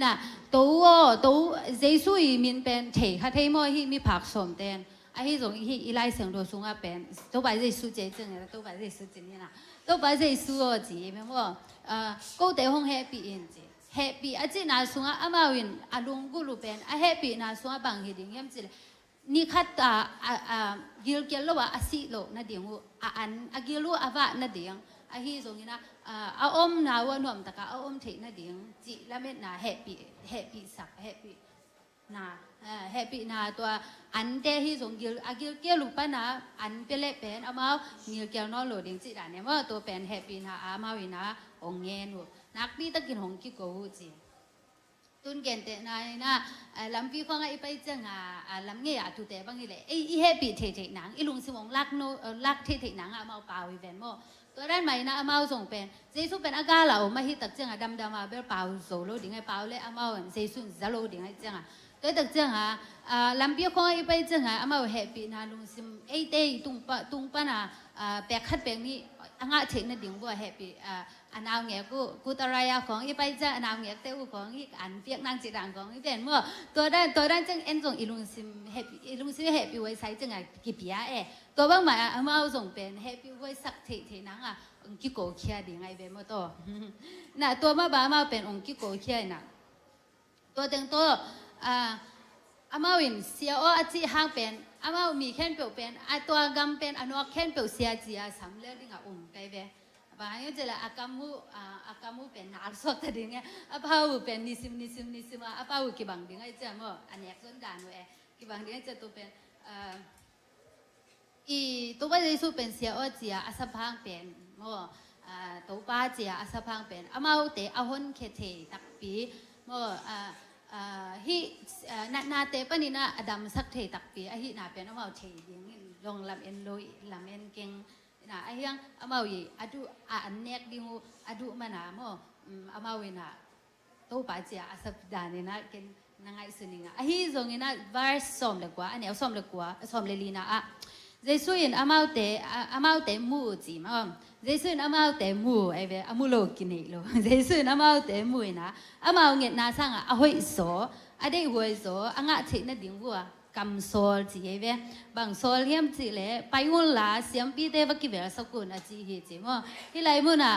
น่ะตัวเจสุยมินเป็นเทคาเทมอฮีมีผักสมเตนไอ้ที่ตรงที่อีไลเสียงตัวสูงอ่ะเป็นตัวไปเจสุเจจังเลยตัวไปเจสุจริงนี่นะตัวไปเจสุอ๋อจีเป็นว่าก็เดี๋ยวห้องแฮปปี้เองจีแฮปปี้อาจีน่าสูงอ่ะอามาวินอาลุงกุลูเป็นแฮปปี้น่าสูงอ่ะบางทีดิ่งยังจีเลยนี่คัดกิลเกลโลว่าอาศิโลนั่นดิ่งว่าอันกิลโลอาวะนั่นดิ่งไอ้ที่ตรงนี้นะอาอมนาวันนวมตะกะอาอมเทนั่นดิ่งจีแล้วไม่น่าแฮปปี้สักแฮปปี้น่าแฮปปี้น่าตัวอันเดที่ตรงกิลเกลูปะนะอันเป็นเล็เป็นอามากิลเกลนอโลดิ่งจีด่านเนี่ยว่าตัวเป็นแฮปปี้น่าอามาวินะองเงินวนักนี่ตะกินหงกิโก้จีตุนเกนเตนายนะลำปีของไอ้ไปจังลำเงี้ยทุเตบังนี่แหละไอ้แฮปปี้เทหนังไอ้ลุงสมองลักโนลักเทหนังอามาเปล่าอีเวนโมตัวด้านใหม่นะอามาส่งเป็นเจสุเป็นอากาศเราไม่ฮิตักจังดำมาเบลเปล่าโซโลดิ่งไอ้เปล่าเลยอามาเจสุจะโลดิ่งไอ้จังตัวตักจังลำปีของไอ้ไปจังอามาแฮปปี้นะลุงสมไอ้เตยตุงปะนะแปลกขัดแปลงนี้อ่างเทนั่นดิ่งว่าแฮปปี้อันเอาเงี้ยกูตรายของอีไปจะอันเอาเงี้ยเต้าของอีอันเปียกนางจีดังของอีเป็นเมื่อตัวด้านจังเอ็นส่งอีลุงซิมแฮปปี้อีลุงซิมแฮปปี้ไว้ใช้จังกี่ปีตัวบางหมายเอามาส่งเป็นแฮปปี้ไว้สักเทนังกี่โกเคียดีไงเป็นเมื่อตัวน่ะตัวมาเป็นองค์กี่โกเคียน่ะตัวเต็งตัวอามาวินเสียอ้อจีห้างเป็นอามามีแค่เปล่าเป็นตัวกำเป็นอนวกแค่เปล่าเสียจีสำเร็จดิ่งไกลเว้บางอย่างจะละอาการมูเป็นนาร์สตดิ่งอาบ่าวเป็นนิสิมอาบ่าวกี่บางดิ่งไอ้เจ้ามั่วอันนี้ส่วนการเว้กี่บางดิ่งจะตัวเป็นอีตัวว่าจะสู้เป็นเสียอ้อจีอาสะพังเป็นมั่วตัวป้าจีอาสะพังเป็นอามาเตะอาหนเคเทตักปีมั่วฮีนาเตปนี่นะอดัมสักเทตักปีไอ้ฮีนาเป็นอามาเทดิ่งลงลำเอ็นลอยลำเอ็นเก่งน่ะไอ้ยังอามาวีอดูอันเนกดิงูอดูมันน่ะมั่วอามาวีน่ะตัวป้าจีอาสับดานี่นะเก่งนางไอ้สุนิงไอ้ฮีตรงนี้นะวาร์สอมเล็กกว่าอันนี้สอมเล็กกว่าสอมเลลีน่ะเจสุยินอามาเตมูจีมั้งเจสุยินอามาเตมูไอ้เว้อามูโลกินนี่โลเจสุยินอามาเตมูนะอามาเงี้ยน่าสั่งอาหอยโซอะได้หอยโซอ่างเทน่ะดิ่งวัวกำโซลจีเว้บางโซลเฮียมจีเลยไปวุ่นละเสียงปีเตวักกิเวลสักคนอาจีเฮจีมั้งที่ไรมั้งน่ะ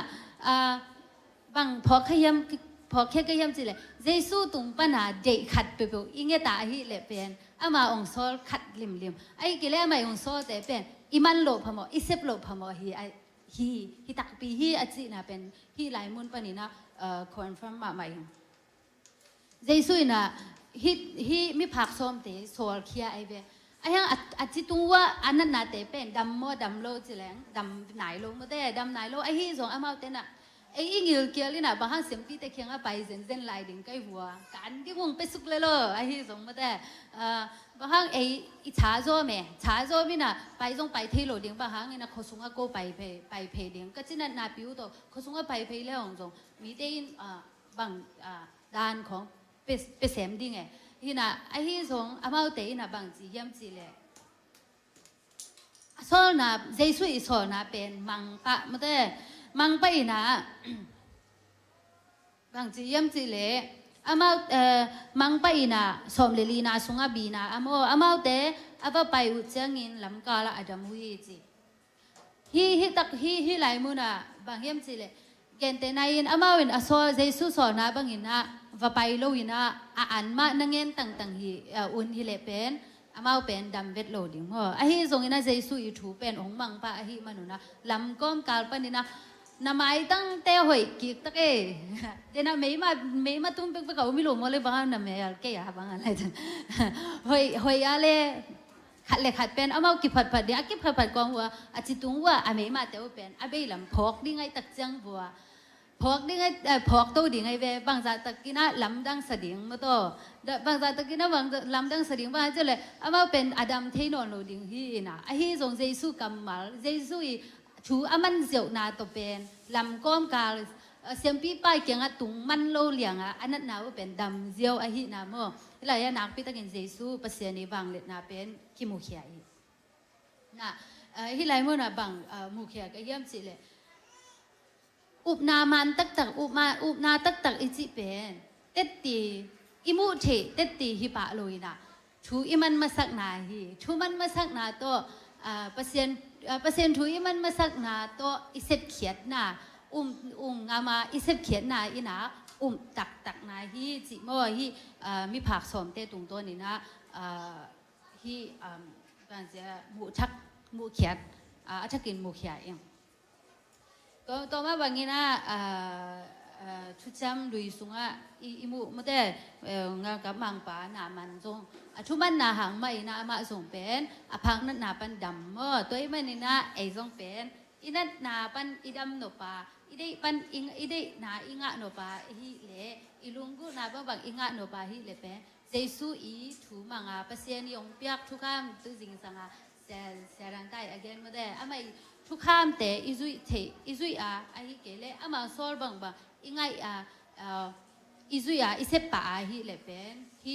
บางพอขยำพอแค่ขยำจีเลยเจสุตุงปนาเด็กขัดไปเปล่าอิงเงตาฮิเลยเป็นอามาองโซลขัดลิมไอ้กิเลมาองโซลแต่เป็นอิมันโลพมออิเซปโลพมอฮีตักปีฮีอาจีน่ะเป็นฮีไรมุนปนินะคอนเฟิร์มมาใหม่เจสุน่ะฮีมีผักส้มเตะโซลเคียไอเบไอ้ยังอาจิตุงว่าอันนั้นน่ะเตะเป็นดำโลจิแหลงดำไหนโลมาเตะดำไหนโลไอ้ฮีส่งอามาเตะน่ะไอ้อิงเกียร์นี่น่ะบางครั้งเสียงปีเตะเคียงไปเส้นลายดิ่งใกล้หัวกันที่วงไปสุกเลยไอ้ฮีส่งมาเตะบางครั้งไอ้ชาโซ่แม่ชาโซ่พี่น่ะไปส่งไปเทโลดิ่งบางครั้งนี่นะเขาส่งก็ไปเพดิ่งก็จีนั่นน่ะผิวตัวเขาส่งก็ไปแล้วของส่งมีเตะบางด้านของไปเสมดิ่งที่น่ะไอ้ที่ส่งอามาเตะน่ะบางจีย้ำจีเลยโซน่ะเจสุยโซน่ะเป็นมังปะมาเตะมังไปน่ะบางจีย้ำจีเลยอามามังไปน่ะสมเลลีน่ะส่งอาบีน่ะอามาเตะอาว่าไปอุจจางินลำกาละอดัมหุยจีฮีไหลมุน่ะบางย้ำจีเลยเกณฑ์แต่นายอามาวินอโซเจสุโซน่ะบางอิน่ะว่าไปโลวินะอันมานั่งเงินต่างฮีอุ่นฮิเลเป็นอามาเป็นดำเวทโลดิ่งหัวไอ้ฮีส่งอินะเจสุยูทูเป็นองมังปะไอ้ฮีมันนุนะลำก้มกาลปนินะน้ำไม้ตั้งเตะหอยกิกตะเกเดน่ะไม่มาตุ้มเป็นเขาไม่รู้มาเลยบางอันน่ะไม่อะไรแก่บางอะไรจังหอยอะไรขัดเป็นอามากิบผัดเดี๋ยวกิบผัดกองหัวอาจิตุงว่าไม่มาเตะเป็นอาเบยลำพอกดิ้งไงตักจังหัวพอกดิ้งไงพอกตู้ดิ้งไงเวบางจากตะกี้น่ะลำดังสดิ่งมาโตบางจากตะกี้น่ะบางลำดังสดิ่งบางจะเลยอามาเป็นอดัมเทนอนโลดิ่งฮีน่ะไอ้ฮีส่งเจสุกัมมาเจสุชูอามันเจียวนาตัวเป็นลำก้อมกาเสียงปีป้ายเกียงตุงมันโลเลียงอันนั้นนาว่าเป็นดำเจียวไอ้ฮีน่ะมั่วที่ไรนักปีตะกินเจสุปัสเซียนีบางเล็ดนาเป็นขี้มูเขียน่ะที่ไรมั่วน่ะบางมูเขียก็เยี่ยมสิเลยอุบนามันตักอุบนาตักอิจิเป็น เต็ดตีอิมุเทเต็ดตีฮิปะลุยนะทูอิมันมาสักนาฮีทูมันมาสักนาตัวเปอร์เซ็นต์ทูอิมันมาสักนาตัวอิเซบเขียดนางามาอิเซบเขียดนาอินะตักนาฮีจิโมฮีมีผักสมเตตุงตัวนี้นะฮีการจะหมูเขียดถ้ากินหมูเขียดเองก็ต่อมาบางทีนะทุกจำลุยสุงะอิมูไม่ได้งานกับมังป่าหนามันจงทุกมันหนาหางไม่นะมาส่งเป็นพังนั้นหนาปันดำตัวอีมันนี่นะไอจงเป็นอีนั้นหนาปันอีดำโนปาอีได้ปันอีได้หนาอีงะโนปาฮีเล่อีลุงกูหนาบางอีงะโนปาฮีเล่เป็นเจสูอีถูมังเปอร์เซ็นต์ยงเปียกทุกคำตัวจริงสังเสียรังได้ again ไม่ได้ไม่ทุกคำแต่อิจุยไอ้เกล้มาสอนบางอิงไงอิจุยอิเซปะฮีเล่เป็นฮี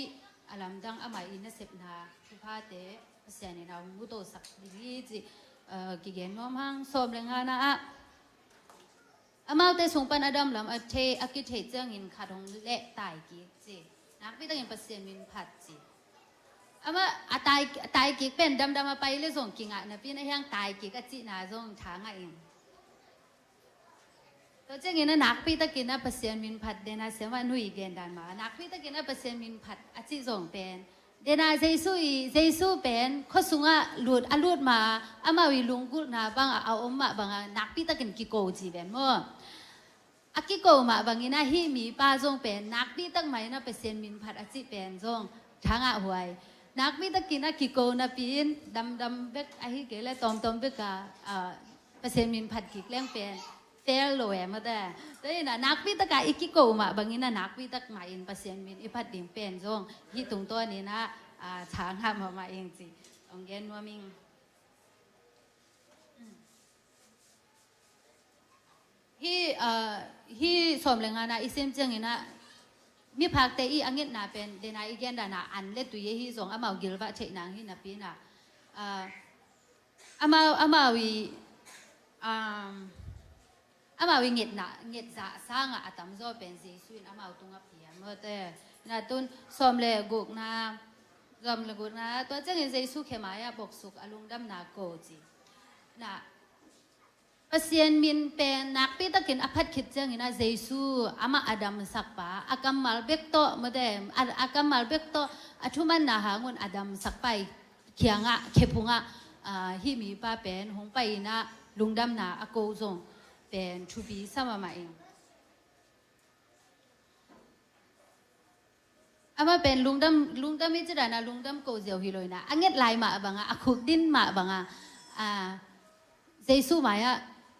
อลัมดังไม่อินเซปนาทุกพาเตเสียนี่เรามุโตสักดีจีกิเกนมอมังสอบเรื่องนะมาแต่ส่งปันอดัมลำเทอกิเทเจ้างินขาดงเละตายกิจีนักพิจารณาเปอร์เซ็นต์มินพัดจีมาตายกิเป็นดำมาไปเลยส่งกิงอ่ะนะพี่นะยังตายกิกจีน่าส่งทางเองตัวเจ้าเงินนักพิจารณาเปอร์เซ็นต์มินพัดเดน่าเสียว่าหนุ่ยเกณฑ์ดันมานักพิจารณาเปอร์เซ็นต์มินพัดจีส่งเป็นเดน่าเจสุเป็นข้อสุงะหลุดมามาวิลุงกุนะบางเอามาบางนักพิจารณากิโกจีเป็นมั้งกิโกมาบางทีนะฮีมีป้าส่งเป็นนักพิจารณานะเปอร์เซ็นต์มินพัดจีเป็นส่งทางหวยนักมิตรกินนักกิโกนับปีนดำเบกไอ้เกล้ตอมเบกเปอร์เซ็นต์มินผัดกิกเลี้ยงเป็นเฟลโลเอมาแต่นี่นะนักมิตรกาอีกิโกมาบางทีนะนักมิตรมาอินเปอร์เซ็นต์มินอีผัดดิ่งเป็นจงที่ตรงตัวนี้นะช้างห้ามมาเองสิองเกนว่ามิงที่สมเรื่องนะอีเซมเจงนะมีพักแต่อีอังเงินนาเป็นเดนอีเกนดานาอันเล็ดตัวยี่ส่งอามากิลวะเชนังฮินาปีน่ะอามาวิเงดจ่าสร้างอาตมโซเป็นสีสุนอามาตุงกับเพียเมื่อแต่นาตุนสมเลกุกนาตัวเจ้าเงินใจสุขมายาบกสุกอารมณ์ดำนาโกจีน่ะเปอร์เซ็นต์มินเป็นนักพิจารณาพัดคิดจังนะเจสูอามาอดัมสักปะอากามัลเบกโตมาเดมอากามัลเบกโตทุมันนะหางุนอดัมสักไปเขียงเคพุงฮิมีป้าเป็นหงไปนะลุงดำนาอโกจงเป็นทูบีสมามาเองอามาเป็นลุงดำมิจฉานะลุงดำโกเจียวฮิโลยนะอังเกตไลมาบังอาคุกดินมาบังเจสูมาย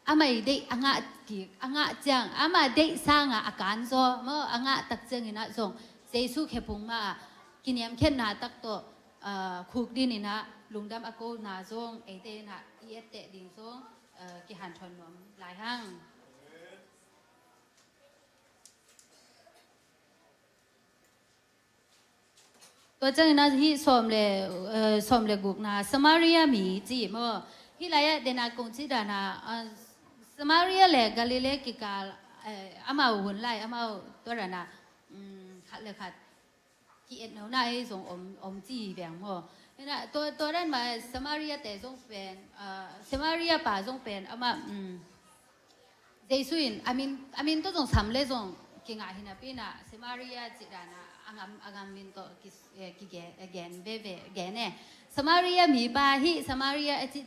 อามาได้อ่างจังอามาได้สร้างอาการโซเมื่ออ่างตักจังนี่นะส่งเจสุแค่พุงมากินยำเข็นนาตักโตคุกดินนี่นะลุงดำอากูนาส่งเอเตนะอีเอเตดิ่งส่งกิหันชนนมหลายห้างตัวจังนะที่สมเลยกุกนะสมาริยามีจีเมื่อที่ไรเดนากงจิดานาสมาริยาเล็กกาลิเลกิกาอามาหุ่นไล่อามาตัวนั้นนะขัดเลยขัดที่เอ็ดเอาหน้าให้ส่งอมจีแบ่งมั้งนี่นะตัวนั้นมาสมาริยาแต่ส่งเป็นสมาริยาป่าส่งเป็นอามาเจสุอินอามินตัวส่งสำเร็จส่งกิงอาหินาปีน่ะสมาริยาจิดานาอางามินตัวกิเกนเบเกนเนี่ยสมาริยามีบาฮีสมาริยาอจิ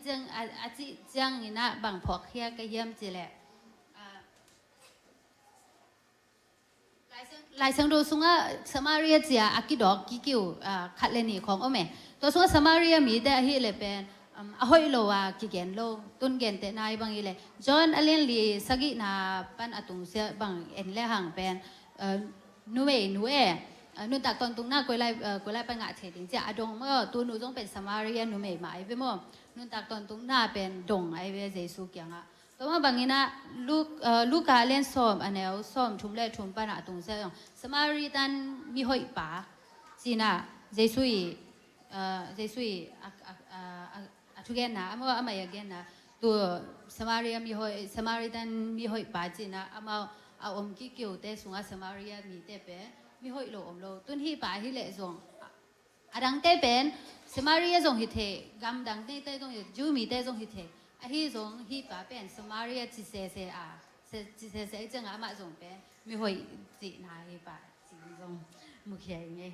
จังนี่นะบางพวกเฮียก็เยี่ยมจีแหละหลายสังดูสุงะสมาริยาจีอากิดอกกิกิวขัดเลนี่ของโอเมตัวสุงะสมาริยามีแต่ฮีเลยเป็นอหอยโลวากิเกนโลตุนเกนเตนายบางอีเลยจอนอเลนลีสกินาปันอตุงเสียบางเอ็นเลหังเป็นนูเอนุ่นตักตอนตรงหน้ากุยไลปังงะเฉดจ้ะอดงเมื่อตัวหนูต้องเป็นสมาริยานุ่มเอ๋มาไอ้เพื่อมั่งนุ่นตักตอนตรงหน้าเป็นดงไอ้เพื่อเจสุกียงอ่ะตัวมาบางทีนะลูกกาเล่นซ้อมอันเนี้ยซ้อมทุ่มเล่ทุ่มปันอะตรงเสียงสมาริยันมีหอยป่าจีน่ะเจสุยทุกแกนนะเมื่ออามาอยากแกนนะตัวสมาริยันมีหอยป่าจีน่ะอามาเอาอมกิเกี่ยวแต่สุงาสมาริยันมีแต่เป็น มีหอยโลอมโลตุนฮีป่าฮีเละส่งดังเต้เป็นสมารีส่งฮิเทกำดังเต้เต้ส่งฮิจูมีเต้ส่งฮิเทฮีส่งฮีป่าเป็นสมารีจิเซเซอาจิเซเซจังอามาส่งเป็นมีหอยจีนาฮีป่าจีส่งมุขยังไง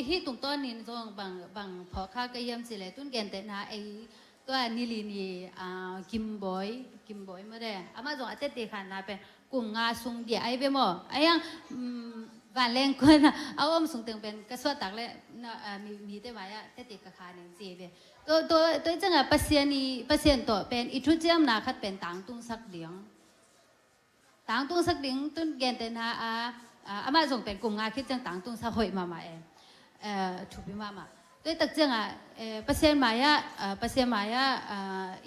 ฮีตรงต้นนี้ส่งบางพอข้าก็ยังสิเลยตุนเกนแต่นาไอตัวนิลินีกิมบอยเมื่อได้อามาส่งอาเตติขันนาเป็นกุ้งงาสุงเดียไอเบมอไอยังวันแรงคนเอาอมสุงตึงเป็นกระสวดตักเลยมีแต่ว่าเตติกะขานี่สิเบตัวจังอ่ะเปอร์เซ็นต์ตัวเป็นอิทุเจียมนาคัดเป็นต่างตุงสักเดียงต่างตุงสักเดียงตุนเกนแต่นาอามาส่งเป็นกลุ่มงานคิดจังต่างตุงสะหอยมาถูกพิมาด้วยตักจังเปอร์เซ็นต์มายา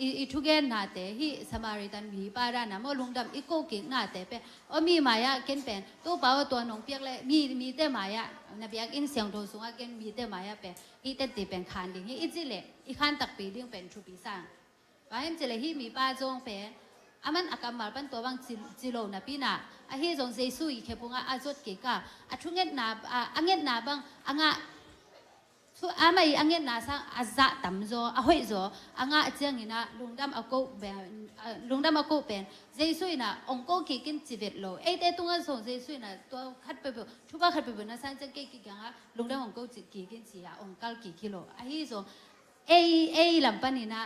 อีทุกเกนนาเตฮีสมาริตันมีปารานะมอลุงดำอีโกกิกนาเตเป็นมีมายาเกนเป็นตัวเปล่าตัวน้องเปียกเลยมีแต่มายานาเปียกอินเสียงโทสุงเกนมีแต่มายาเป็นอีเตติเป็นคันดิ่งอีจิเลอีคันตักปีดิ่งเป็นทูปีสังว่าเห็นจิเลฮีมีปาจงเป็นอามันอากาศมาเป็นตัวบางจิโลนะพี่น่ะฮีจงเจสุยเคปุงอาจดเกกะทุเงตนาเงตนาบังไม่เงตนาสังจะต่ำโจหอยโจเจียงนี่นะลุงดำอากูเป็นเจสุยนะองค์กูกินจีเวตโลแต่ตรงนั้นส่งเจสุยนะตัวขัดไปบ่ทุกขัดไปบ่นะสังจะเกกิกังลุงดำองค์กูกินจีองค์กัลกิโลฮีจงลำปันนี่นะ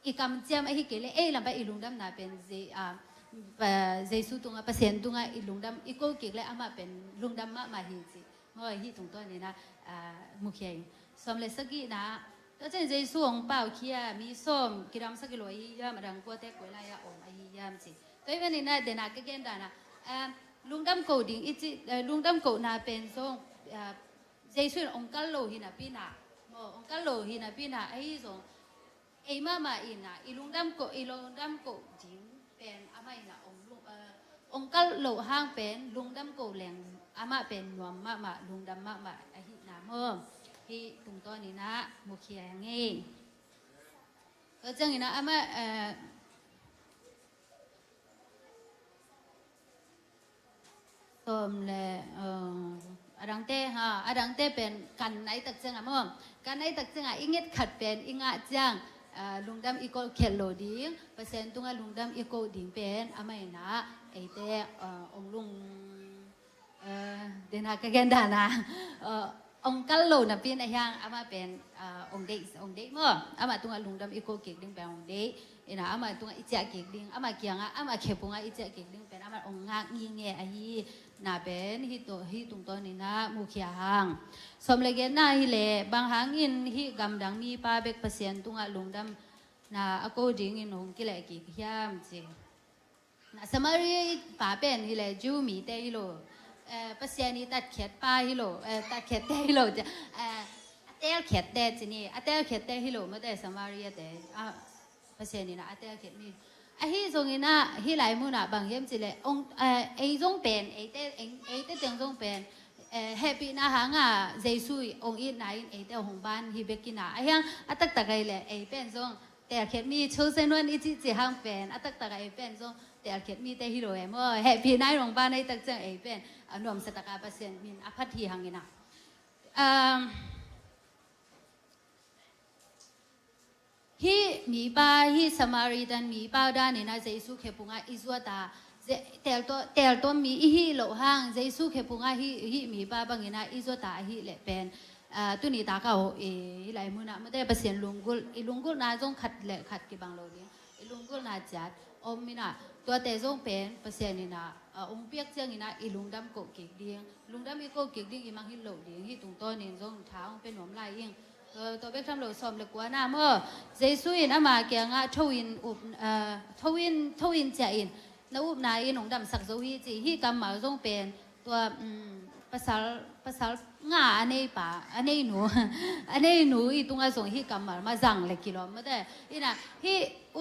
อีกำเจียมฮีเกลลำปันอีลุงดำนะเป็นเจสุตรงเปอร์เซ็นต์ตรงอีลุงดำอีโกกิเลยอามาเป็นลุงดำมาฮีจีเมื่อฮีตรงตัวนี้นะมุขยังสมเลสกี้นะแล้วเจสุองเป่าเคียมีส้มกิรามสกิโลยามรังกัวเตกเวลายาองไอยามจีตัวเป็นนี่นะเดนักเกนดานะลุงดำโกดิ่งอีจีลุงดำโกนาเป็นส่งเจสุองกัลโลหินาปีนาองกัลโลหินาปีนาไอส่งมาอินะอีลุงดำโกดิ่งเป็นอามาอินะองกัลโลห้างเป็นลุงดำโกแหลงอามาเป็นนวมมาลุงดำมาไอหินาเมื่อที่ตรงตัวนี้นะมุขยังไงก็จังนี้นะอามาต้มเลยอดังเต้เป็นกันไหนตักจังอ่ะมั่งกันไหนตักจังอ่ะอิงเงขัดเป็นอิงอ่ะจังลุงดำอีโกเขลโลดิ้งเปอร์เซ็นต์ตรงอ่ะลุงดำอีโกดิ้งเป็นอาไม่นะไอเต้องลุงเดนักเกนดานะองกัลโลนะเป็นอะไรอย่างอามาเป็นองเด็กมั้งอามาตรงอ่ะลุงดำอีโกเก่งดิ้งเป็นองเด็กนะอามาตรงอ่ะอิจฉาเก่งดิ้งอามาเกี่ยงอามาเข็บงอ่ะอิจฉาเก่งดิ้งเป็นอามาองงากงี้เงี้ยไอ้น่าเป็นฮิตรงตัวนี้นะมุขยาหังสมเลเกน่าฮิเลบางหางอินฮิกำดังมีป้าเบกเปอร์เซ็นต์ตรงอ่ะลุงดำนะอโกดิ้งอินหงกิเลกิขยามจีนะสมัยป้าเป็นฮิเลจูมีเตฮิโลเปอร์เซ็นต์นี้ตัดเขียดป้าฮิโลตัดเขียดเตฮิโลจะเตลเขียดเตจีนี่เตลเขียดเตฮิโลไม่ได้สมัยเตเปอร์เซ็นต์นี้นะเตลเขียดมีฮีตรงนี้นะฮีหลายมุนะบางเยี่ยมจีเลยองจงเป็นเต้จงเป็นแฮปปี้นะหางเจสุยองอีนายเต้หงบ้านฮีเบกินะยังตักตะไคเลยเป็นจงแต่เขียดมีชูเซนวันอีจีหางเป็นตักตะไคเป็นจงแต่เขียดมีเตฮิโลเมื่อแฮปปี้นายหงบ้านในตักจังเป็นนวมสตากาเปอร์เซ็นต์มินอภัททีหางกินะฮีมีป้าฮีสมาริตันมีป้าด้านนี้นะเจสุเขปุงอิจวตาเตลตัวมีฮีโลหังเจสุเขปุงฮีมีป้าบางนี้นะอิจวตาฮีเละเป็นตัวนี้ตาเขาหลายมุนะไม่ได้เปอร์เซ็นต์ลุงกุลน่าจงขัดกี่บางโลนี้ลุงกุลน่าจัดอมมินะตัวเตจงเป็นเปอร์เซ็นต์นี่นะองเปียกเจียงนี่นะลุงดำโกเกกเดียงลุงดำอีโกเกกเดียงอีมังฮิโลเดียงฮีตรงตัวนี้จงเท้าเป็นหนวมลายยิ่งตัวเบกทำโหลสอมเล็กกว่าน้าเมื่อเจสุยนะมาเกี่ยงทวินเจอินน้าอุบนายหนองดำสักโซฮีจีฮีกำมาจงเป็นตัวภาษางาอันนี้ป่าอันนี้หนูอีตรงนั้นส่งฮีกำมาจังเล็กกิโลไม่ได้อีน่ะฮี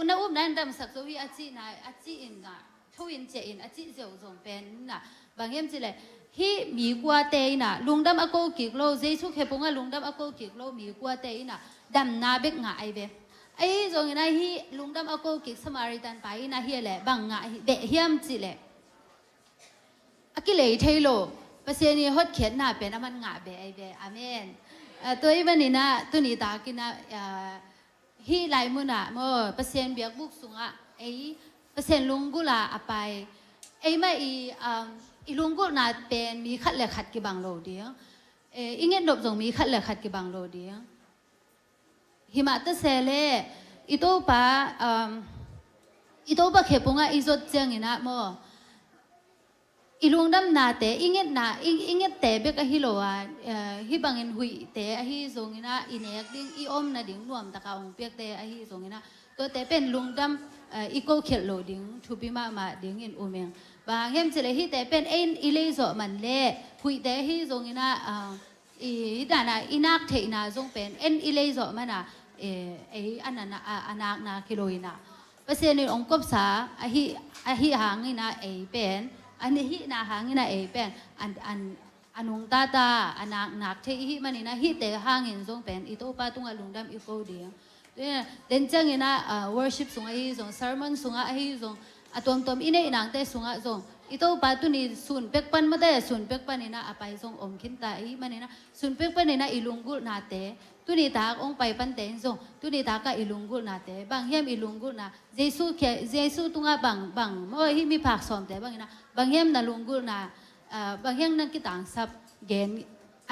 น้าอุบนายดำสักโซฮีอาจีนายอาจีอินน่ะทวินเจอินอาจีเจียวจงเป็นน่ะบางเยี่ยมจีเลยฮีมีกว่าเตยน่ะลุงดำอโกกิกโลเจสุเขปงลุงดำอโกกิกโลมีกว่าเตยน่ะดำนาเบกงาไอเบ ไอ้ตรงนี้นะฮีลุงดำเอาโกกิกสมาริตันไปนะฮีแหละบังงะเบะเฮียมจิแหละอากิเลยเทโลเปอร์เซ็นต์นี้ฮอดเขียนหน้าเป็นมันงะเบะไอเบะอาเมนตัวอีวันนี้นะตัวนี้ตากินนะฮีไลมุนะโมเปอร์เซ็นต์เบียกบุกสูงอ่ะไอเปอร์เซ็นต์ลุงกุลาไปไอ้ไม่อีลุงกุลาเป็นมีขัดเหลือขัดกี่บางโลเดียวอีเงี้ยดบส่งมีขัดเหลือขัดกี่บางโลเดียวหิมะตะเซเลอีโตปะเขปุงอ่ะอีจดเจียงอีนะโมอีลุงดำนาเตอิงเงนาอิงเงเตเบกะฮิโลอ่ะฮิบังเงินหุยเตอะฮิส่งอีนะอีเนกดิ้งอีอมนะดิ้งรวมตะกาองเปียกเตอะฮิส่งอีนะตัวเตเป็นลุงดำอีโกเขลโลดิ้งทูปิมาดิ้งเงินอุเมงบางเฮมเจเลฮิเตเป็นเอ็นอีเลโซมันเล่หุยเตฮิส่งอีนะอีดานะอีนักเทนาส่งเป็นเอ็นอีเลโซมันอ่ะอันนั้นอันนักนาคิโลอีนะเปอร์เซ็นต์องกบสาอะฮิหางอีนะเป็นอันนี้ฮินาหางนะเป็นอันนุงตาอันนักเทฮิมันนี่นะฮิเตหางเงินส่งเป็นอีโตปาตุงอลุงดำอีโกเดียเนี่ยเดินจังนี่นะworship ส่งไอ้ส่ง sermon ส่งไอ้ส่งตัวอินเนนางเตส่งส่งอีโตปาตุนี่สุนเป็กปันมาเตสุนเป็กปันนี่นะไปส่งอมขินตาอีมันนี่นะสุนเป็กปันนี่นะอีลุงกุนาเตตุนี่ตาองไปปันเตนส่งตุนี่ตากะอีลุงกุนาเตบางเฮียมอีลุงกุนะเยซูตุงะบางโอ้ยฮิมีผักสอมเตบางนะบางเฮียมนะลุงกุนะบางเฮียมนั่นกิต่างซับเกน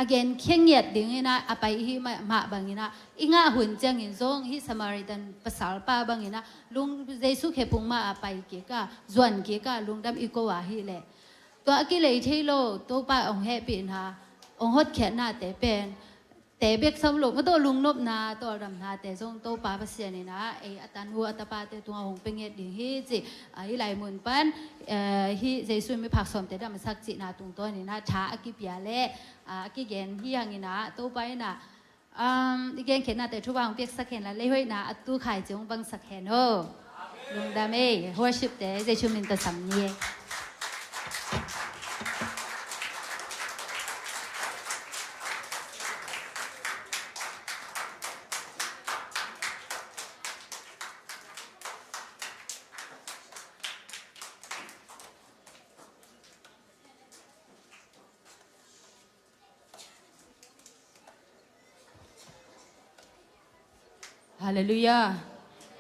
again เข่งเหยียดดิ้งนะไปฮิมาบางนะอิงะหุ่นจังอินซงฮิสมาริตันภาษาป้าบางนะลุงเยซูเขปุงมาไปเกกะจวนเกกะลุงดำอีโกวาฮิเลตัวอากิเลยที่โลตัวป้าองเฮปินฮะองฮดเขียนหน้าแต่เป็นแต่เบกสำลุกก็ตัวลุงนบนาตัวดำนาแต่ทรงตัวป้าภาษาเนี่ยนะอัตันหัวอัตปาแต่ตัวหงเป็นเงดิ้งฮิจิฮิไหลมุนปันฮิเยซูมีผักสมแต่ดำสักจินาตรงตัวนี่นะช้าอากิเปียเล่อากิเกนฮิยังนี่นะตัวไปนะอีเกนเขียนนะแต่ทุกวันเปียกสักเขียนละเลยนะตู้ขายจงบังสักเขียนโอ้ลุงดำหัวชิบแต่เยซูมินตะสำเนียฮาเลลูยา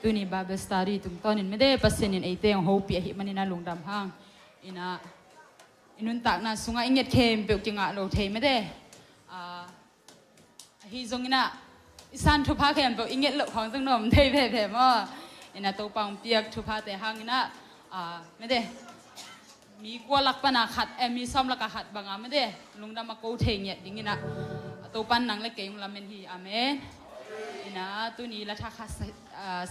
ตัวนี้บาเบสตารีตุงตอนนี้ไม่ได้ปัสเซนินไอเตียงโฮปียหิมันนี่นะลุงดำห้างอินุนตักนะสุงาอิงเงตเคมเปียกจิงะโลเทไม่ได้ฮิซงอินะอิสันทุพาเคมเปียกอิงเงตโลของจังนมเทเพเพมว่าตัวปังเปียกทุพาแต่ห้างอินะไม่ได้มีกว่าลักปนาขัดมีซ้อมลักขัดบางไม่ได้ลุงดำมาโกเทงเนี่ยดิ้งอินะตัวปันนังเล็กเกยงลาเมนฮีอาเมนนะตัวนี้ละทัก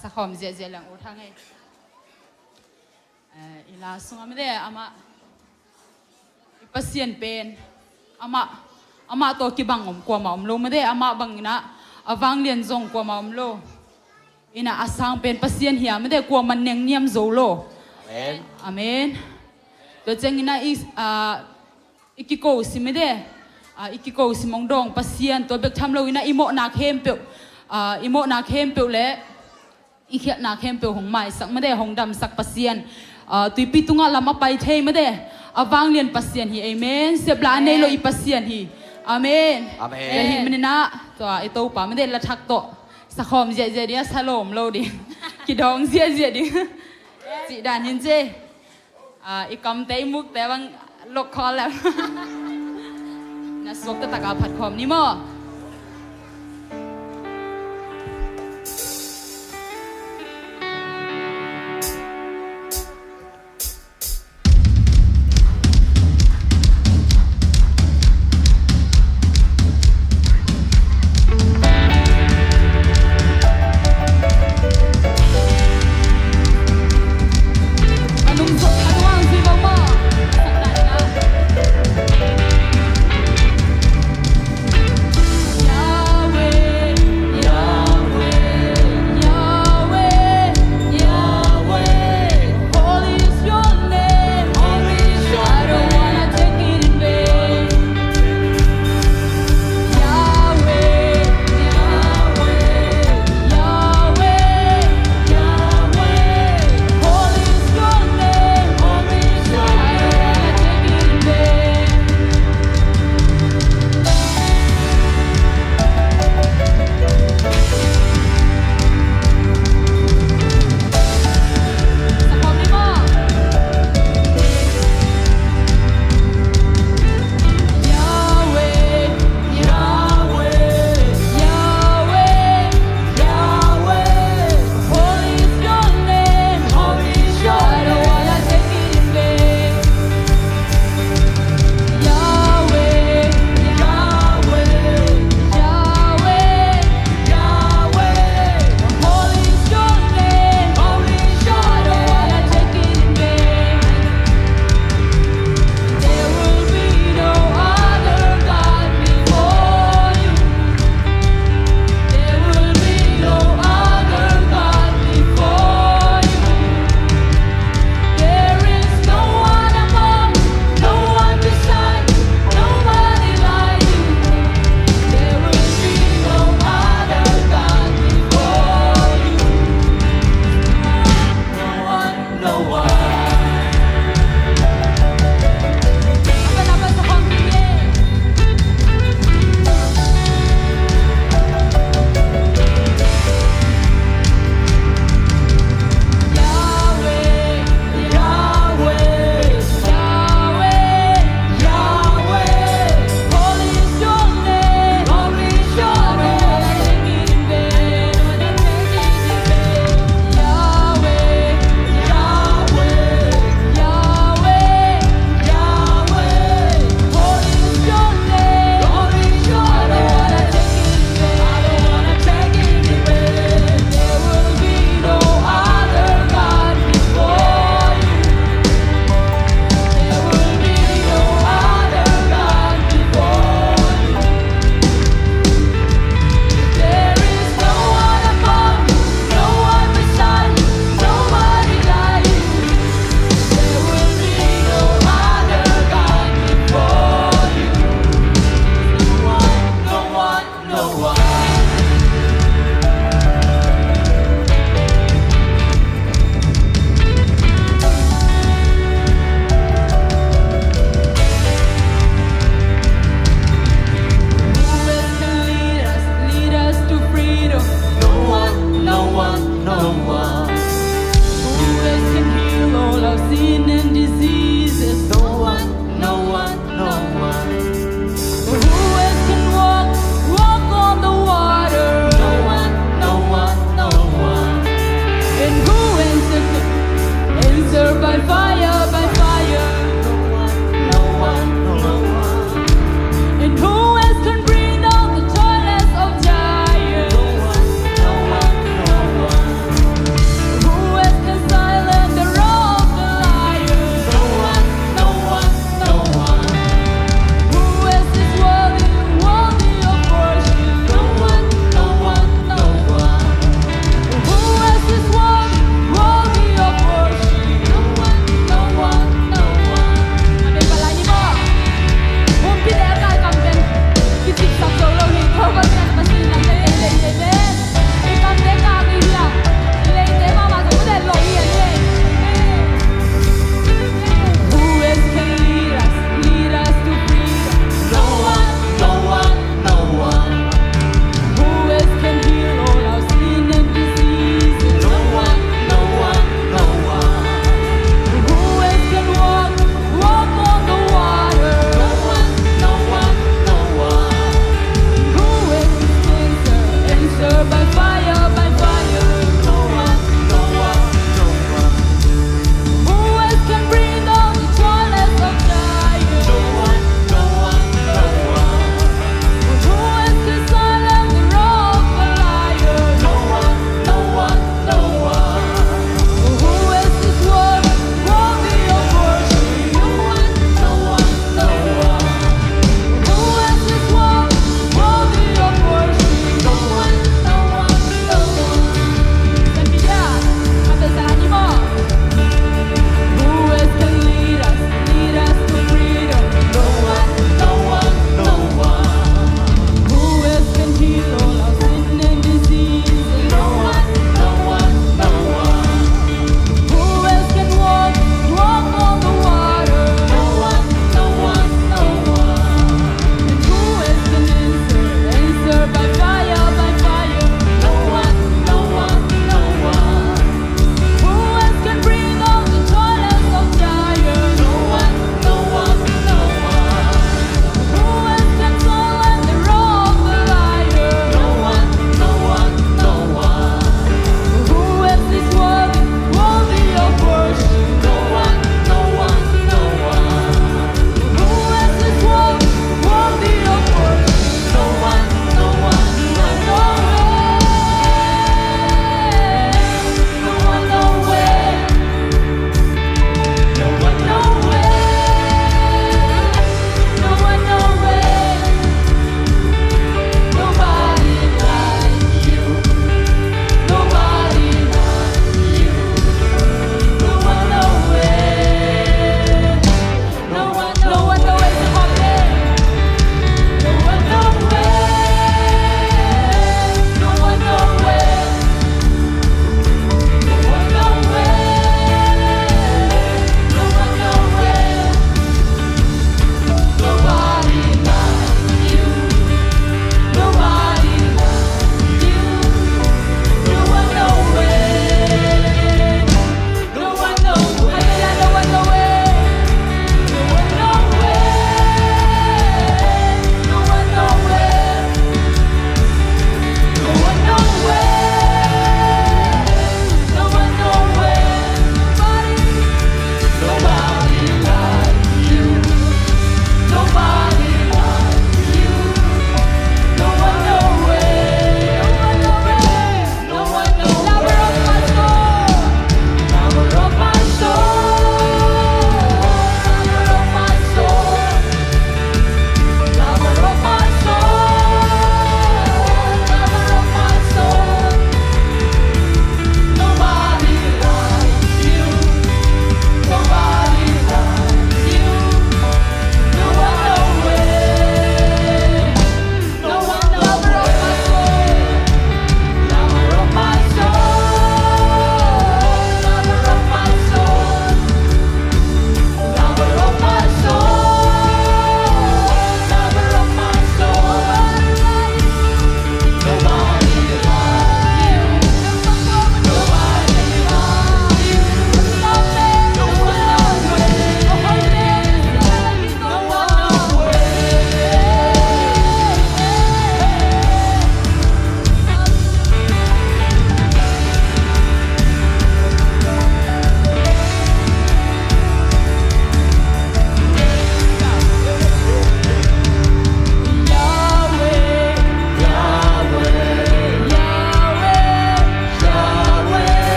สักคำเจียหลังโอทั้งไงอีลาสุงไม่ได้อามาปัสเซียนเป็นอามาตัวกี่บังอมกว่ามาอมโลไม่ได้อามาบังนะวังเลียนจงกว่ามาอมโลอีน่ะอาสังเป็นปัสเซียนเหียไม่ได้กว่ามันเนียงเนียมโซโลอาเมนตัวเจงินะอีกิโกสิไม่ได้อีกิโกสิมองดองปัสเซียนตัวเบกทำโลอีน่ะอีโมนาเข้มเปียวอีโมนาเข้มเปียวเละอีเขียนาเข้มเปียวหงไม้สักไม่ได้หงดำสักปัสเซียนตุยปีตุงะลำมาไปเทไม่ได้วางเลียนปัสเซียนฮีเอเมนเสียบลาเนโลอีปัสเซียนฮีอาเมนแต่ฮีมันนะตัวไอโตป่าไม่ได้ละทักโตสักคมเจียเดียสโลมโลดิกิดองเจียดิจีดานหินเจอีกำเตมุกแต่บางลกคอแล้วนะสวกตะกาผัดคอมนี่มั้ง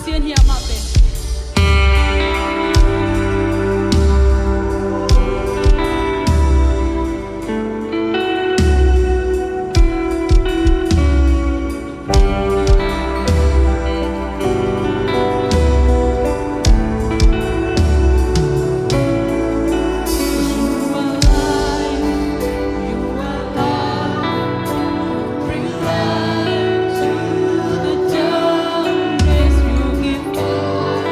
เซียนเฮียมาเป็น You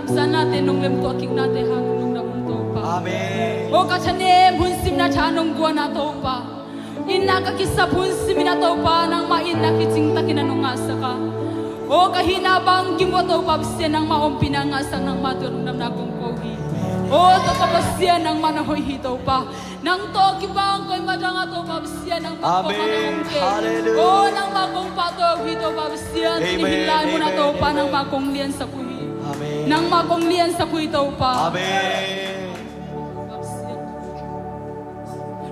taksan natin nung lemto aking natin hangin nung damong to pa. Amen. O kachanem hunsim na chanong buwan na to pa. Ina kakisap hunsim na to pa nang maina kitsing takinanungasa ka. O kahinabang gimoto pa bisiyan ng maompi na ngasang ng maturong namnakong kohi. O tatapasyan ng manahoy hito pa. Nang to kibang ko'y madanga to pa bisiyan ng Amen. magpakanangke. Hallelujah. O nang makong pato hito pa bisiyan. Amen. Tinihilay mo na to Amen. pa nang makong liyan sa kuhi. Amen. Nang makong liyan sa kuhi to pa. Amen.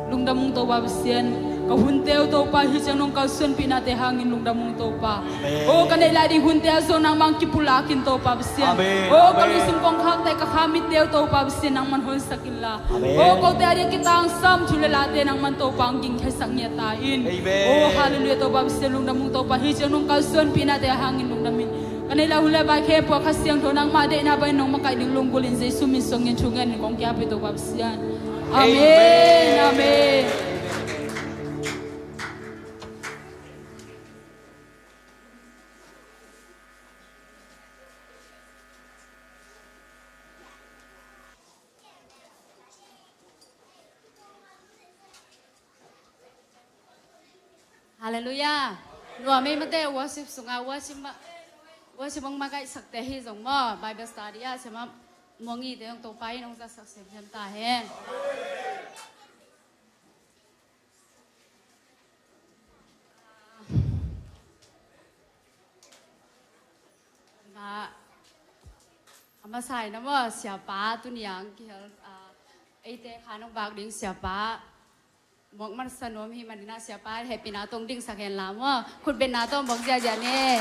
Lungdamong to pa bisiyan. Kahuntew to pa hijang nung kausun pinate hangin lungdamong to pa. Amen. O kanila di huntew so nang mangkipulakin to pa bisiyan. Amen. O Amen. kalusim kong haktay kakamit dew to pa bisiyan nang manhon sa kila. Amen. O kau tadi kita ang sam chulalate nang man to pa ang ginghesang nyatain. Amen. O hallelujah to pa bisiyan lungdamong to pa hijang nung kausun pinate hangin lungdamin. Kanila hula ba kepo kasiyang to nang made na ba nung makaiding lunggulin sa sumisong yung chungan kong kiapi to pa bisiyan. Amen. Amen. Hallelujah. Nua may mate worship sunga worship ang makai sakte hi jong mo Bible study ya sema mongi de to pai nong sa success hem ta hen. Na ama sai na mo sia pa tu niang ki ai te khanong bak ding sia pa mok man sanom hi manina siapa happy na tong ding saken lamo khut ben na to mok ja ja ne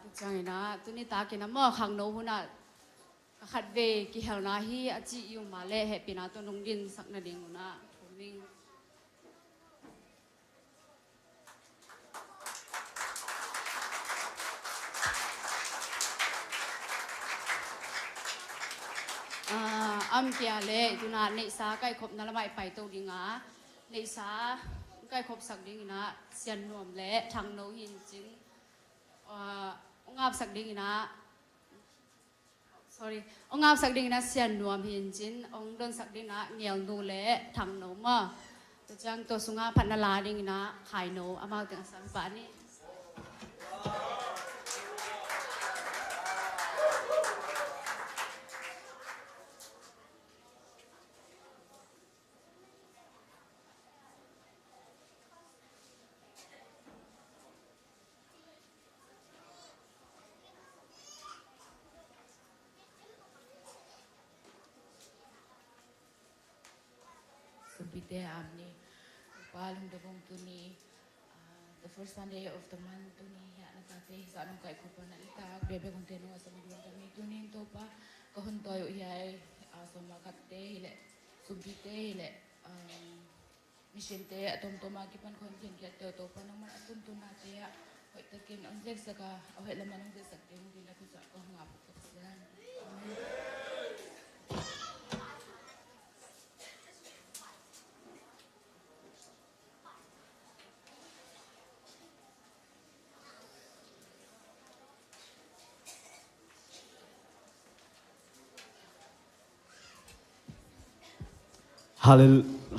tu chang ina tu ni ta ki na mo khang no huna khat ve ki hel na hi achi yu ma le happy na to nong din sak na ding una thuming âm kia lệ tu na nệ sa cái khop na la mai pai to dinga nệ sa cái khop sak ding na sian nuam le thang no hin jing ngap sak ding na sorry ngap sak ding na sian nuam hin jin ong don sak ding na ngel nu le thang no ma tu chang to sunga phat na la ding na khai no ama teng san pa ni Subite amni palung dabong tuni the first Sunday of the month tuni ya natate sa anong kai ko pa na ita bebe konteno sa mga kami tuni to pa kahon toyo yai sa makate hile subite hile misinte atom to magipan kon kin kya to pa naman atom to nate ya hoy takin ang jeg saka hoy laman ng sa tin din ako sa ko nga po kapsyan.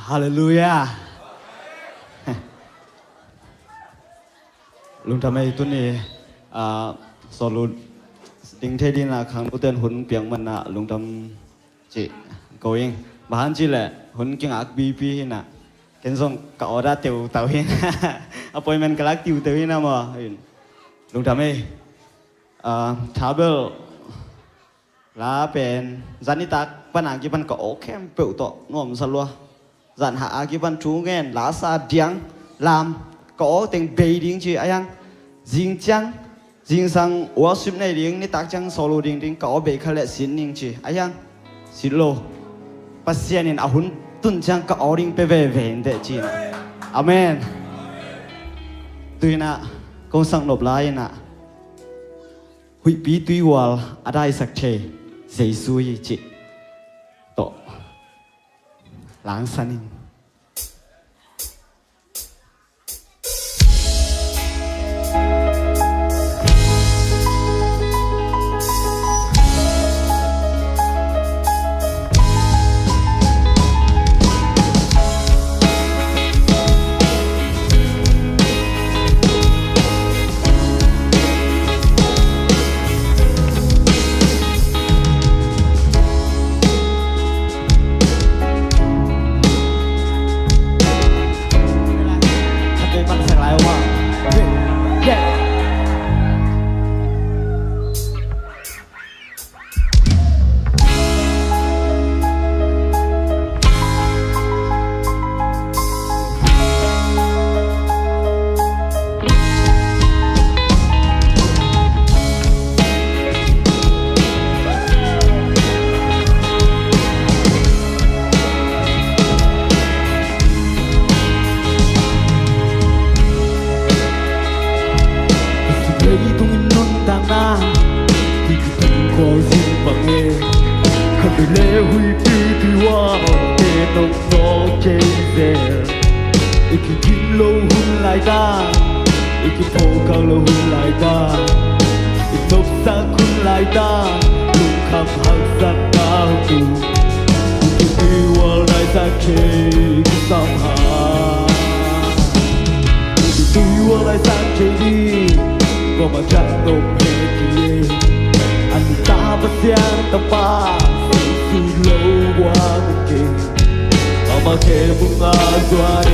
Hallelujah. Lung tamai tu ni solu ding thei din la khang uten hun piang man na lung tam chi going bahan chi le hun king ak bp na ken song ka ora teu tau hin appointment kalak tiu teu hin na mo lung tamai travel lá bền dân đi tạc ban hàng kia ban cỏ kem biểu tọ nôm sờ lúa dân hạ kia ban chú nghe lá sa điang làm cỏ tiếng bể điang chi ai ăn riêng chăng riêng sang worship này điang ní tạc chăng solo điang điang cỏ bể khai lệ xin điang chi ai ăn xin lô pasien in ahun tun chăng cỏ điang bể về về để chi amen tuy na công sang nộp lại na hui bí tuy wal adai sak che sei sui chi to lang sanin kinh lâu hun lại ta cái phố cao lâu hun lại ta cái nốt xa hun lại ta lúc khắp hàng sát ta tu cái đi qua lại ta kề cái sam hà cái đi qua lại ta kề đi có mà chẳng đồng hết kia anh ta bắt xiang ta pa sự lâu qua một kỳ mà kề bunga doai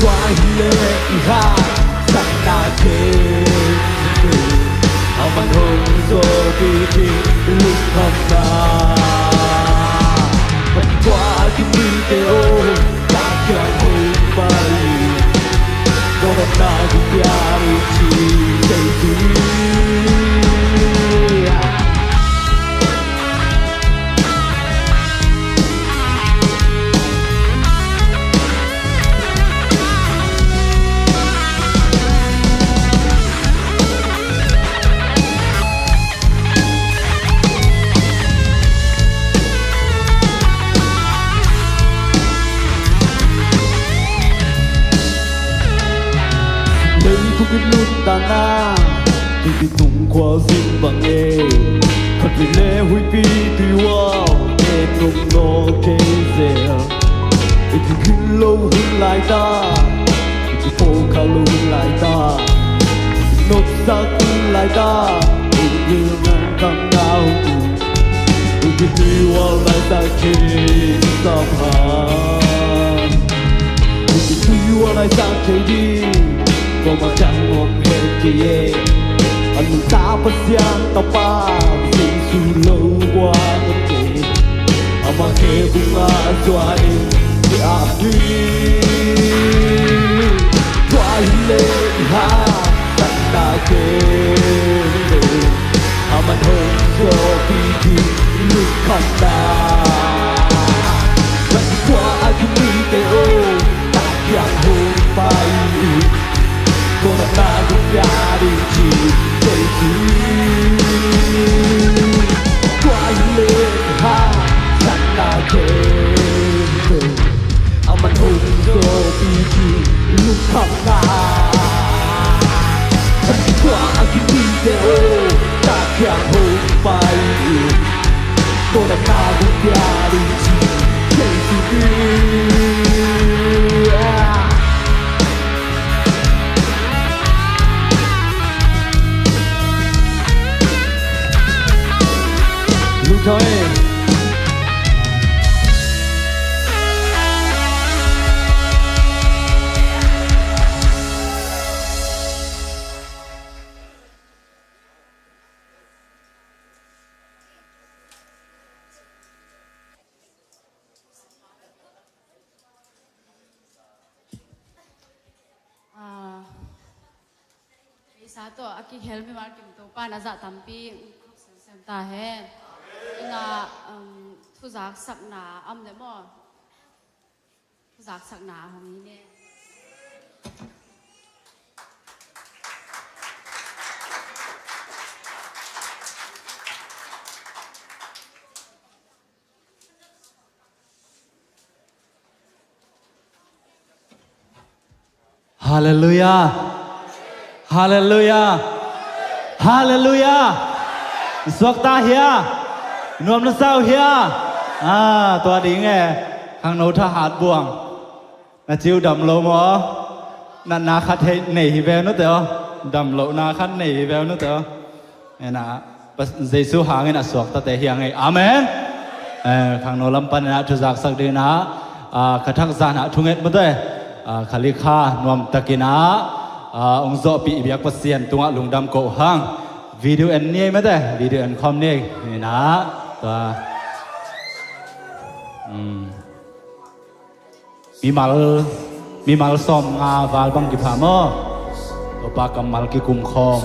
Wahile iha sakna ke aman hong so ki lukhamna man kwa kimi te o ta kya ho pai ko na ki pyari chi sei tu Kung iluta na Tititong kwa simbang Katile hui pitiwa Enong no kezel Itikilo hun lai ta Itifo kalu hun lai ta Itinot sa kun lai ta Itinang kang nao tu Ititiwa lai ta kisaphan Ititiwa lai ta kisaphan có mà chẳng ngon hết kia anh ta bắt xiang ta pa xin su lâu qua tất kỳ mà kề bunga doai thì áp đi doai lên ha tất cả kề mà hôn cho phi lúc khăn ta vẫn qua ai cũng đi theo ta chẳng hôn bay con ta cũng đã đi chỉ để quay lên ha chắc là kề mà hùng cho đi lúc khóc ta vẫn qua cái video ta chẳng hùng bay con ta cũng đã đi chỉ để thôi Satu aki helmi markim to pa na za tampi sem ta he nga thu giác sắc na âm đấy mà thu giác sắc na hồng như này Hallelujah Hallelujah Hallelujah Swakta here Nuam na sao here Tua đi nghe Khang nấu tha hạt buông Na chiêu đầm lộ mò Na khát hệ nảy hi veo nữa tớ Đầm lộ na khát nảy hi veo nữa tớ Na Giê-xu hạ nghe na swakta te hiang nghe Amen Khang nấu lâm pan na thu giác sắc đi na Khát thắc gian hạ thung hết mất tớ Khali kha nuam takina ông dọ bị biếc bát xiên tung ạ lùng đam cổ hang video anh nhé mất đấy video anh không nhé nè và mi mal som nga val bang ki phamo to pa kamal ki kum khom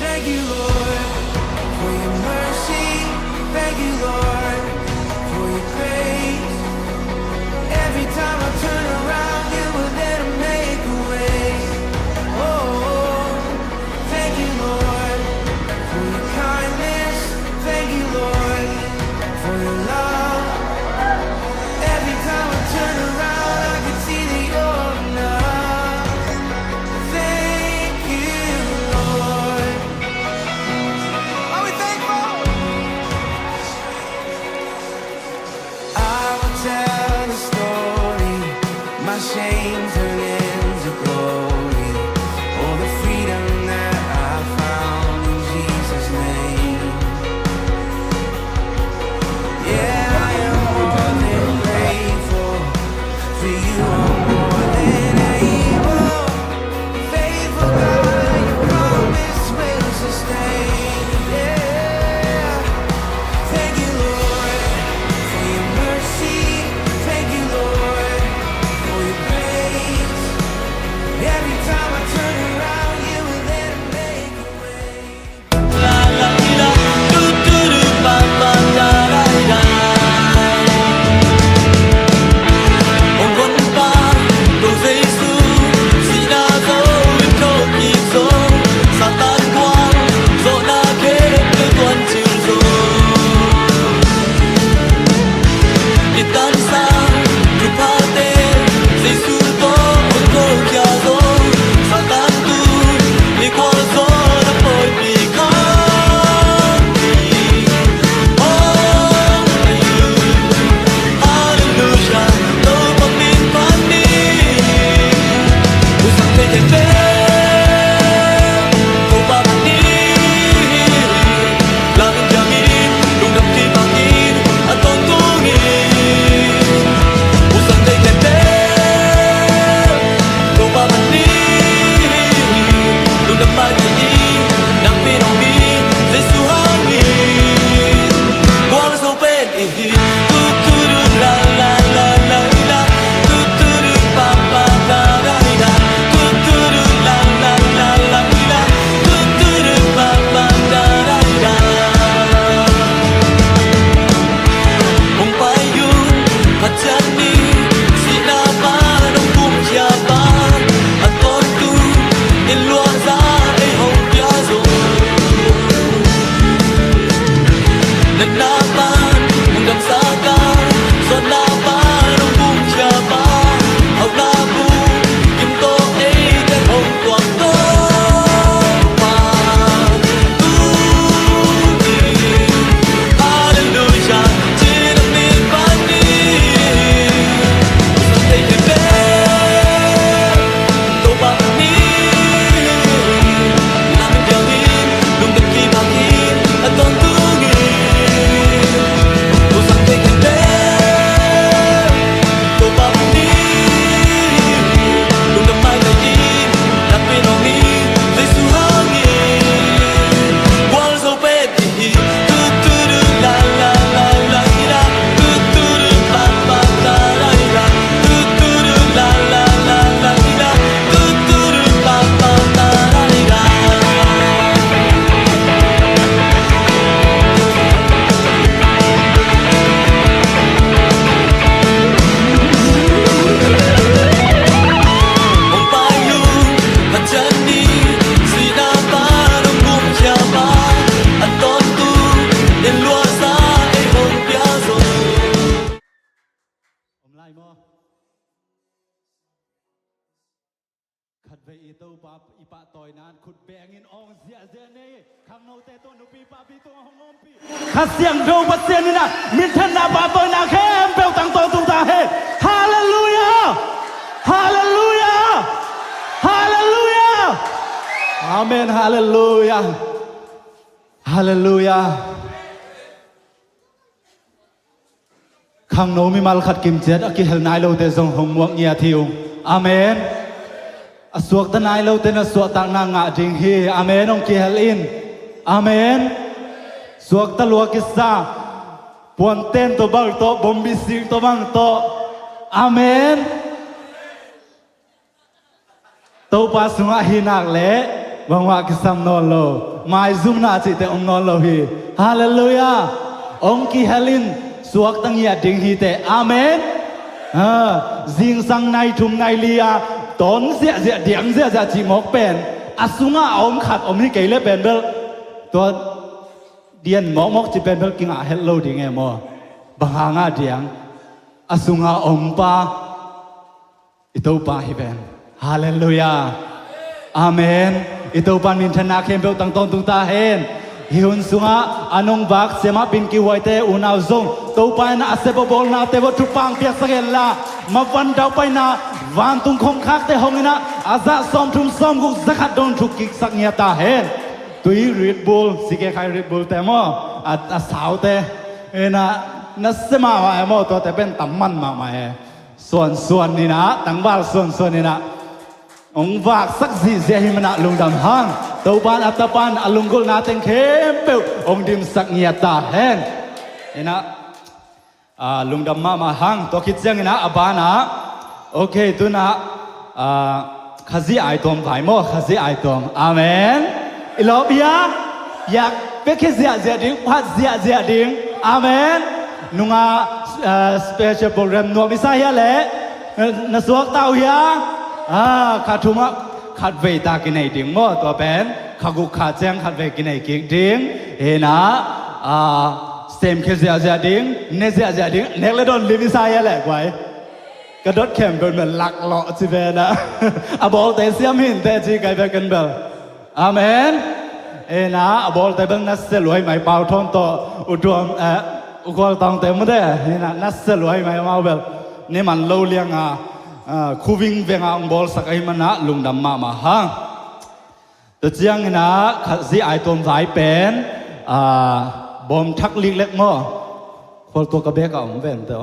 Thank you, Lord, for your mercy. Thank you, Lord, for your grace. Every time I turn around, you were there to make a way. Oh, thank you, Lord, for your kindness. อีเต้าปาอีปะต่อยนานขุดแบงอินอองเสียเจนี่ข้างโนเตตัวนุปีปาปีตัวห้องงอมปีข้าเสียงโดบัดเสียนี่นะมิทันนาปาต่อยนาเข้มเปลตังตัวตุงตาเฮฮาเลลูยาฮาเลลูยาฮาเลลูยาอาเมนฮาเลลูยาฮาเลลูยาข้างโนมีมาลขัดกิมเจ็ดอกิเฮลนายโลเตซงหงมวกเงียทิวอาเมนอสวกตนายโลเตนสวกตักนางะจิงฮีอาเมนองกิเฮลอินอาเมนสวกตะลวกิสาปวนเต้นตัวบังโตบอมบิสิงตัวบังโตอาเมนตัวปัสงะหินักเละวังวากิสัมนอโลมาซุมนาจิเตองนอโลฮีฮาเลลูยาองกิเฮลินสวกตั้งยาดิงฮีเตอาเมนจิงสังในทุมในเลียตอนเสียเดียงเสียจะจีมกเป็นอสุงะอมขัดอมนี่เกลเป็นเบลตัวเดียนมกจะเป็นเบลกิงอาเฮลโลดิงเอโมบางงาเดียงอสุงะอมปาอิตูปาฮิเป็นฮาเลลูยาอาเมนอิตูปันมินธนาเข้มเบลตั้งต้นตุงตาเฮนฮิอุนสุงะอนงบักเสมาบินกิวไวเตอุนาวซงตูไปนะอาเซบบอลนาเตวทุปังเปียกสเกลลามาวันดาวไปนะวันตุงคงคักเตหงนะอาซาซอมทุมซอมกุสกัดดงทุกิกสักเงียตาเฮนตุยรีดบุลสิเกใครรีดบุลแต่มออาสาวเตนะนัสมาว่าเอมอตัวแต่เป็นตัมมันมาไหมส่วนนี่นะตั้งบ้านส่วนนี่นะองค์วากสักสีเสียหิมนะลุงดำหังตัวปานอัตปานอลุงกุลนาเต็งเข้มเปวองค์ดิมสักเงียตาเฮนนี่นะลุงดำมาหังตัวคิดเสียงนะอบานะโอเคตัวนะขจีไอตอมไผ่โมขจีไอตอมอาเมนอิลอบยาอยากเป็นแค่เสียดิ้งพัดเสียดิ้งอาเมนนุงสเปเชียลโปรแกรมนัวมิสายเล่นสวกเตาเฮียข้าทุ่มขัดเวตากินไอดิ้งโมตัวเป็นข้ากุข้าแจ้งขัดเวกินไอกิดิ้งเห็นนะเซมแค่เสียดิ้งเนเสียดิ้งเนกเลยโดนลิมิสายเล่ไว้กระโดดเข็มเป็นเหมือนหลักหล่อจีเบนะบอกแต่เสียมหินแต่จีไกไปกันเบลอาเมนนะบอกแต่เป็นนัสเซลวยไม่เป่าทนต่ออุดมอุกวลตองเต็มได้นี่นะนัสเซลวยไม่มาเบลนี่มันโลเลียงคูวิ่งเวงบอลสักไอ้มันนะลุงดำมาฮังตัวเจียงนะขัดซีไอตัวสายเป็นบอมทักลิกเล็กมั้งคนตัวกระเบกเอาผมเป็นเดียว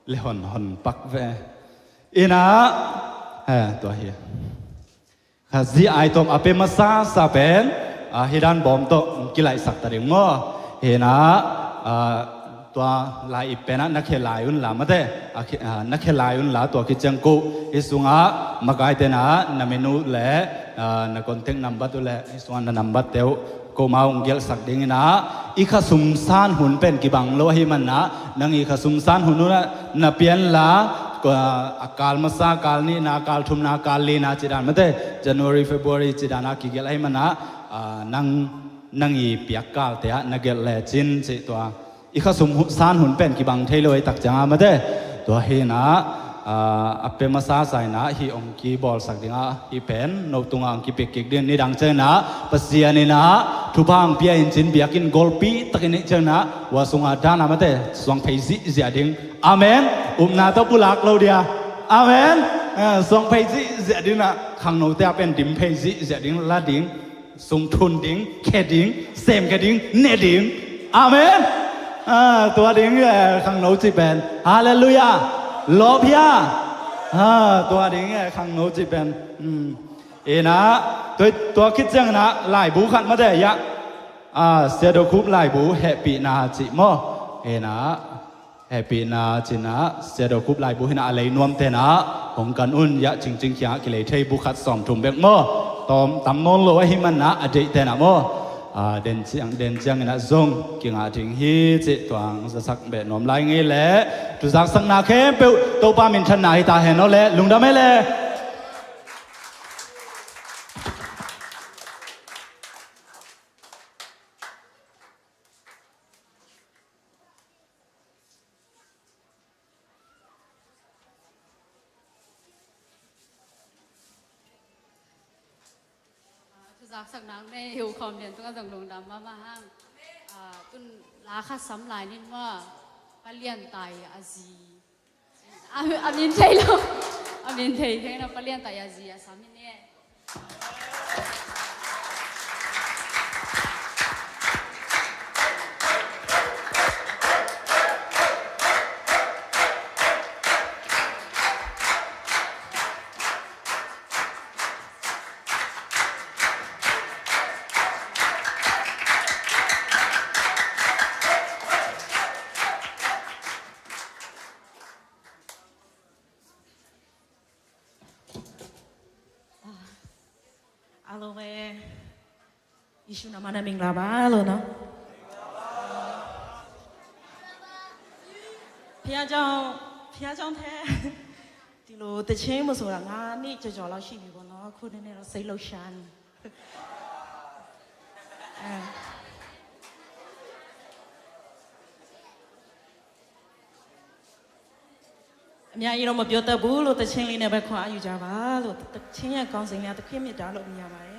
เลหอนปักเวอินะตัวเฮียข้าซีไอตอมอเปมาซาซาเป็นฮิดันบอมโตกิไลสักตะเริงมั้งเฮนะตัวลายเป็นนักเขลายอุนลามาเตนักเขลายอุนลาตัวกิจังกูอิสุงะมากายเตนะนาเมนูเล่นักคอนเทนต์นัมบัตตุเล่อิสุงะนัมบัตเตวก็มาองเกลสักดิ่งนะอีข้าสุมซานหุ่นเป็นกิบังโลหิมันนะนังอีข้าสุมซานหุ่นนั้นนับเปียนละก็อากาศมาซากาลนี้นาการทุมนาการลีนาจิดานมาเต January February จิดานากิเกลให้มันนะนังอีเปียกกาลเตะนักเกลเลจินจิตัวอีข้าสุมซานหุ่นเป็นกิบังเทโลยตักจังมาเตตัวเฮนะอเปมาซาใส่นะฮีองกีบอลสักดิ่งฮีเป็นนกตุงอังกีเปกเดือนนี้ดังเจนะปัสยานี่นะทุบางเปียอินจินเบียกินกอลปีตะกินเจนะว่าสุงอาดานามาเตสวงเพย์ซิเสียดิ่งอาเมนนาตปุลักเราเดียอาเมนสวงเพย์ซิเสียดิ่งนะขังโนเตเป็นดิมเพย์ซิเสียดิ่งลาดิ่งสุงทุนดิ่งแค่ดิ่งเซมแค่ดิ่งเนดิ่งอาเมนตัวดิ่งขังโนจิเป็นฮาเลลูยาลบยาตัวดิ่งขังโนจิเป็นนะตัวคิดจังนะหลายบุขัดมาได้ยะเสียดคุบหลายบุแฮปปี้นาจิโมนะแฮปปี้นาจินะเสียดคุบหลายบุให้นะอะไรนวมเตนะผมกันอุ่นยะจริงๆขี้กิเลสเทบุขัดสอมถุมเบกโมตอมตำนนโลให้มันนะอดีตเตนะโมเด่นเจียงนะซงกิงอาทิงฮีจิตวังจะสักเบ็ดนอมไล่งี้แหละตุสักสักนาเข้มเปวตัวปามินชันนาฮิตาเห็นเอาแหละลุงดำไม่แหละ giặc sắc nắng này hiểu khom liền tung dòng lồng đầm mà hang tuân lá khát sắm lại nên mà palian tai azi amin thấy luôn amin thấy thế nào palian tai azi sắm ini Alo về Yeshu nama na ming laba lo no Phía trong thế Thì lo tự chế một số là ngã Ní cho lo xí bị bọn nó Khu nên nó xây lâu shan Nhà yêu nó một biểu tập bù lo tự chế lên này khóa yêu cha ba lo tự chế nhà con sinh nhà tự khuyên miệt trả lộ nhà mà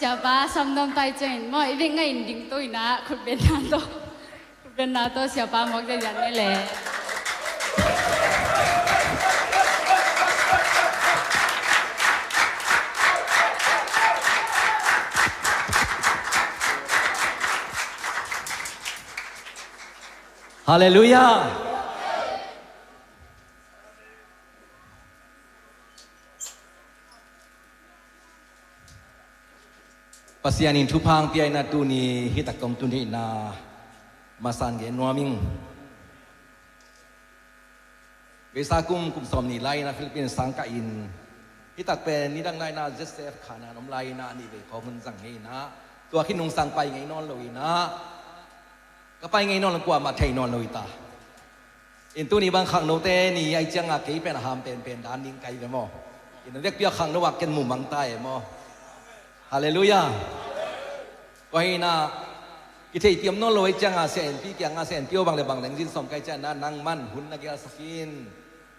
siapa samdom tai chen mo ibe ngai ding to ina khut ben na to siapa mo je jan ne le Haleluya. Pasianin tupang piay na tuni hitakong tuni na masan gen nuaming. Besakum kum som ni lai na Philippines sangkain hitak pen ni dang lai na Joseph khana nom lai na ni be khom sang he na tua khinung sang pai ngai non loi naก็ไปไงนอนกว่ามาไทยนอนเลยตาอินตัวนี้บางครั้งโนเตนี่ไอจังอากีเป็นหามเป็นด้านนิ่งไกลไปมั้งอินเรียกเปียครั้งนวักกันหมู่บางใต้มั้งฮาเลลูยาก็ให้น่ะกิเทียเปียมนอนเลยจังอาเซนพี่เกียงอาเซนเปียวบางเลยบางแหล่งดินสมไกลจันนั่นนั่งมันหุ่นนักกีฬาสกิน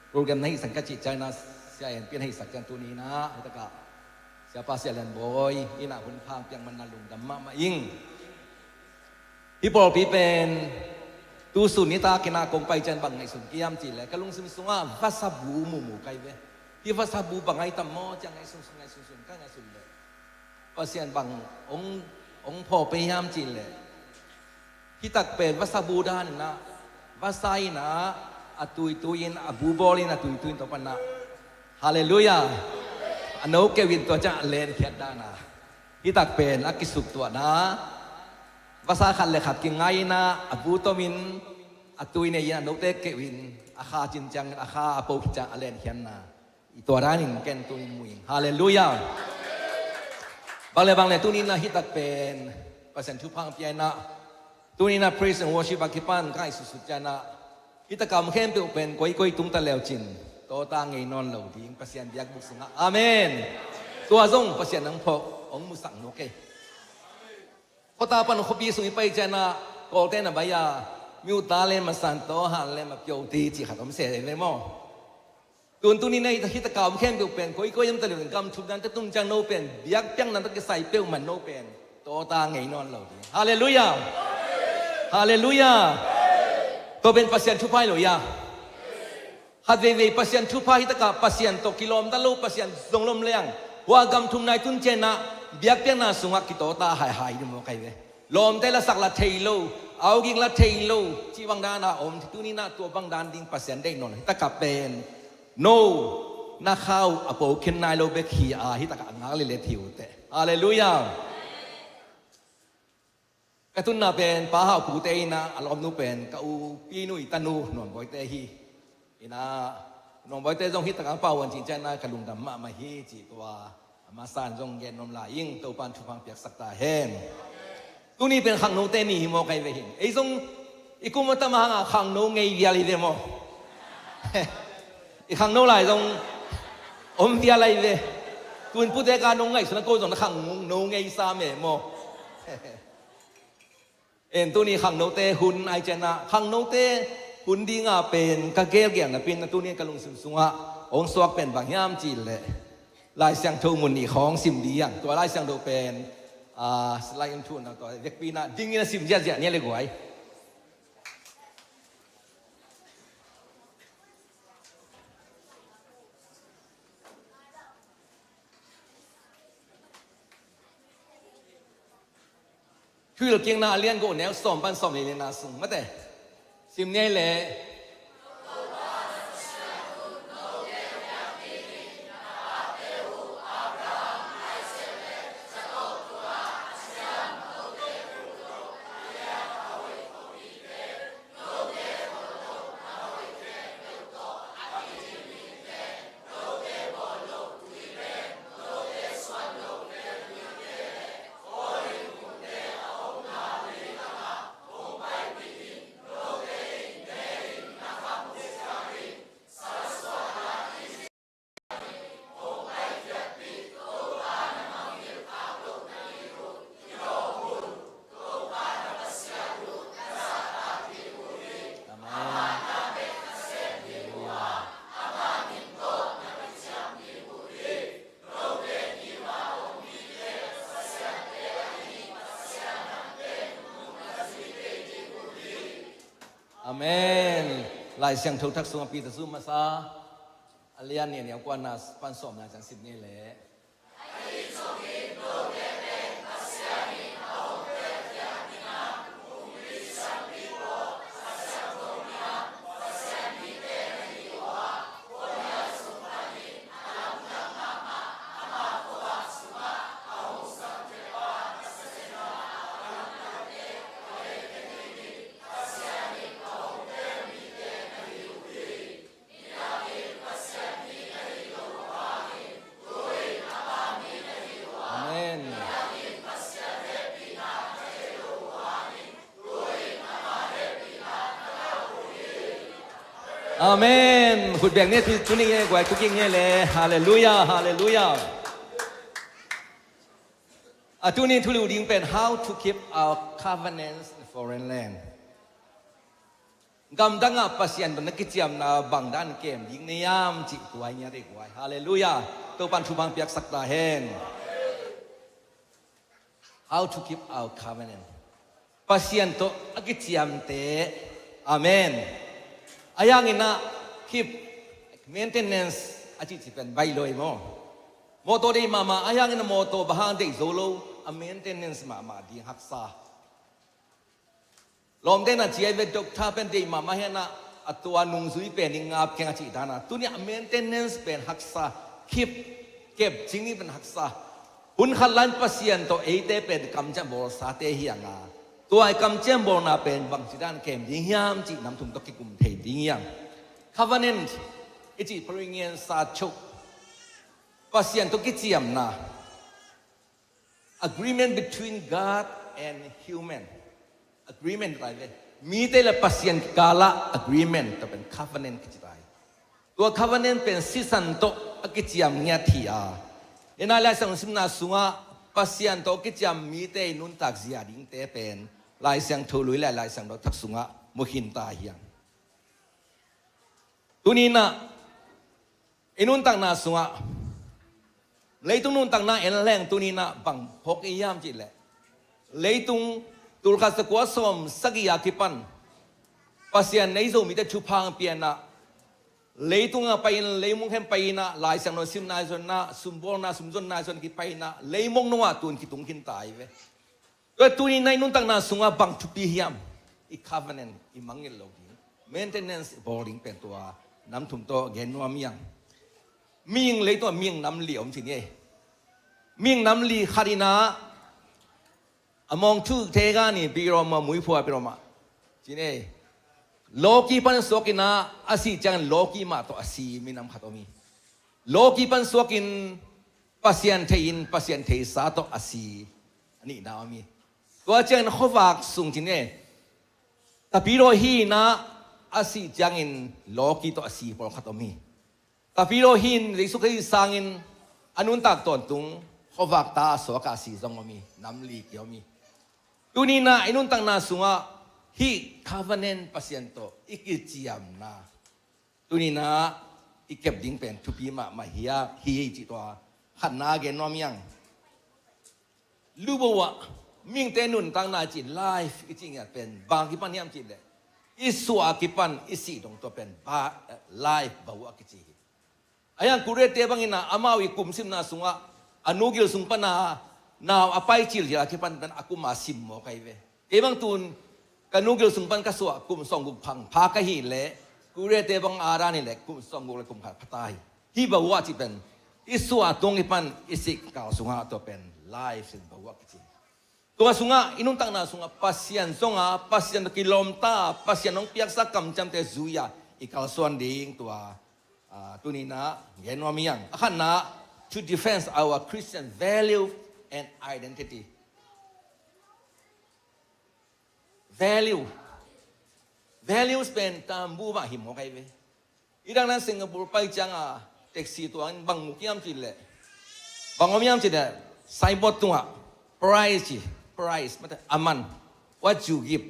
โปรแกรมให้สังกัดจิตใจนะเสียเห็นเปลี่ยนให้สักจันตัวนี้นะตะกะเสียป้าเสียแลนบอยอิน่ะหุ่นพางเปียงมันนาลุงดำมาอิงพี่ปอพี่เป็นตูสุนิตากินากงไปจันบังไงสุนกิยามจีแหละกะลุงซุมซุงอ่ะวัสบูหมู่ไกเวที่วัสบูบังไงตะมอจังไงซุงไงซุนก็ไงซุนเลยว่าเสียนบังองพ่อไปยามจีแหละที่ตักเป็นวัสบูด้านนะวัสไซนะอะตุยนอะบูบอลินะตุยตัวปนะฮาเลลูยาอันโนเกวินตัวจะเลนเขียนด้านะที่ตักเป็นอักกิสุกตัวนะภาษาขันเลยขัดกิงไงนะอบูตมินอตุยเนี่ยยันโนเตเกวินอาคาจินจังอาคาอโปกิจังอเลนเขียนนะอีตัวร้านินแกนตุยมุยฮาเลลูยาบางเลยตุนี้นะฮิตักเป็นภาษาทุพังเปียนะตุนี้นะ praise and worship บักกิปันใกล้สุดๆจานะฮิตักกรรมเข้มเป็นก้อยตุ้งตะเลวจินโตตางไงนอนเหล่าดิ้งภาษาเบียกบุษงะอาเมนตัวทรงภาษาหนังพอองมุสังโอเคพอตาปันขบีสุยไปเจนะโกลเตนะบายามิวตาเลนมาสันโตหันเลนมาเปียวตีจีขัดอมเสดเลยมั้งตัวนี้ในที่ตะกาวเข้มเป็นก้อยยังตะเหลืองกำทุบนั้นจะตุ้งจังโนเป็นเบียกเปียงนั้นตะกใส่เปียวมันโนเป็นโตตาไงนอนเหล่าดีฮาเลลูยาฮาเลลูยาตัวเป็นปัสยันทุพายหรือยาฮัดเวปัสยันทุพายที่ตะกาปัสยันตกิโลมตะลุปัสยันทรงลมเลี้ยงว่ากำทุมนายตุนเจนะเบียกเปียงน่าสุงักกิโตตาหายดูมั้งใครเว้ลมแต่ละสักละเทโลเอากิงละเทโลจีบังดานาอมที่ตุนี่น่าตัวบังดานดิ้งปัสยันได้นอนตะกับเป็นโนน่าเข้าอโปเคนนายโลเบคีอาที่ตะกับงาเลยเลทิวเตฮาเลลูยากระตุ้นน่าเป็นป้าหาปูเตนะอารมณ์นู้เป็นกอูปีนุยตานูหนวมบอยเตฮีอินะหนวมบอยเตจงฮิตตะกับป้าวันจินเจน่ากระลุงดำมาฮีจีตัวมาสานจงเย็นนมลายยิ่งตัวปันทุพังเปียกสักตาแห้งตัวนี้เป็นขังโนเตนี่มอไกเวหินไอ้จงอีกุมาตมาหาขังโนไงเวียลิเดมออีขังโนลายจงอมเวียอะไรเวตุนพูดแต่การโนไงสุนัขโกจงขังโนไงซาเมมอเอ็นตัวนี้ขังโนเตหุ่นไอเจนะขังโนเตหุ่นดีงาเป็นกะเกลเกี่ยงนะเป็นตัวนี้กะลุงสุงะองสวกเป็นบางยามจีนเลยลายเสียงทูมุนนี่ของสิมดีอย่างตัวลายเสียงดูเป็นสไลด์ทูนตัวเด็กปีน่ะดิ้งนี่สิมเจ้าเนี่ยเลยกวยคือเราเก่งน่าเลี้ยงกูแนวสมปันสมเลยน่าสูงมาแต่สิมเนี่ยเลย Amen ลายเสียงทุกทักษะปีตะซูมาซาอเลียนเนี่ยกว่านาปันสมนาจังสิบนี่แหละอาเมนอาเมนขุดแบ่งเนี่ยทุกนี่กว่าทุกอย่างเนี่ยเลยฮาเลลูยาฮาเลลูยาทุกนี้ทุกลูกดิ้งเป็น how to keep our covenants in foreign land กำดังอ่ะปัสยันตอนนักกิจกรรมนาบางด้านเกมยิงในยามจิตกวยเนี่ยได้กวยฮาเลลูยาตัวปันทุบังเปียกสักตาเฮน how to keep our covenant ปัสยันตัวนักกิจกรรมเตอาเมนอายังอินะ keep maintenance อาจิตสิเป็นใบลอยมั้งโมโตได้มาอายังอินะโมโตบางได้โซโล maintenance มาดีฮักษาลมเดน่ะเจียเวดกท่าเป็นดีมาเห็นนะตัวนุ่งซุยเป็นงาบแกงจีดานะตัวนี้ maintenance เป็นฮักษา keep เก็บจริงนี่เป็นฮักษาหุ่นขันลันปัสยันตัวเตเป็นกำจังบอลสาเตเฮียงาตัวไอ้กำจังบอลน่ะเป็นบางจีดานเกมยิงยามจีนำถุงตะกิกุมเทยิงยัง covenant อิจิปริเงียนสาชุปัสยันตัวกิจยามนะ agreement between God and human agreement อะไรเลยมีแต่ละปัสยันกาละ agreement แต่เป็น covenant กิจได้ตัว covenant เป็นสิสันโตกิจยามเนี่ยที่เนี่ยน่าเล่าสังสิมนาสุงะปัสยันโตกิจยามมีแต่นุนตักเสียดิ้งแต่เป็นลายเสียงทูลุยลายเสียงเราทักสุงะมุขินตาเฮียงตัวนี้นะไอ้นุนตักนาสุงะเลยตุงนุนตักนาเอ็นแรงตัวนี้นะบังพกไอ้ยามจิตแหละเลยตุงตุลคัสกัวสมสักยาคิปันปัสยันในโซมีแต่ชุพังเปียนะเลยตุงไปเลยมงเห็นไปนะลายเสียงเราซิมนายส่วนนะสุมบอลนะสุมจนนายส่วนกิไปนะเลยมงนัวตุนกิตุงกินตายเว้ยก็ตัวนี้ในนุนตักนาสุงะบังทุปีเฮียมอีคาเวนนอีมังเงลโลกิเมนเทนเนนซ์บอลลิงเป็นตัวน้ำถุงโตเกนนัวเมียงมีงเลยตัวเมียงน้ำเหลี่ยมทีนี้เมียงน้ำลีคารินามองทุกเทกานี่ปีรอมามุยพัวปีรอมาทีนี้โลกีปันสวกินาอาศัยจังโลกีมาตัวอาศัยมีน้ำขัดอมีโลกีปันสวกินปัสยันเทียนปัสยันเทียสาตัวอาศัยอันนี้น้ำมีตัวจังเขาฝากส่งทีนี้แต่ปีรอฮีนะอาศัยจังอินโลกีตัวอาศัยพอขัดอมีแต่ปีรอฮีนในสุขีสังอินอนุนตักตอนตุงเขาฝากตาสวกอาศัยจงมีน้ำลีเกี่ยวมีตัวนี้นะอนุนตักนาสุงะฮีคาวันเนนปัสยันโตอีกจียมนะตัวนี้นะอีกเก็บดิ้งเป็นทุพีมาเฮียจิตตัวขันนาเกนนอมยังรู้บ่ว่ามิ่งเตนุนตั้งนาจิตไลฟ์จริงๆเป็นบางกิปันยามจิตเลยอิสวากิปันอิสิตรงตัวเป็นบาไลฟ์บ่าวกิจิอายังกูเรเตบังอินะอามาวิกุมซิมนาสุงะอนุกิลสุงปนานาอภัยจิลยากิปันเป็นอากุมาซิมโมไกเวเอบังตุนกันุกิลสุงปันกสวะกุมสองกุมพังพากะหิเละกูเรเตบังอารานี่แหละกุมสองกุมเลยกุมขัดพัตายฮีบ่าวจิเป็นอิสวาตรงกิปันอิสิกาวสุงะตัวเป็นไลฟ์สิบ่าวกิจิตัวสุงะอินุนตังนาสุงะปัสยันสุงะปัสยันกิลมตาปัสยันน้องเปียกสักกำจำเตซุยาอีกาวส่วนดิ่งตัวตัวนี้นะเห็นว่ามีอย่างขันนะ to defend our Christian value and identity values เป็นตามบูมาหิมของใครเว้ยอีดังนั้นสิงคโปร์ไปจังแท็กซี่ตัวนั้นบางมุกยามจิตเลยบางมุกยามจิตเลยไซบอร์ตัว price มันจะอามัน what you give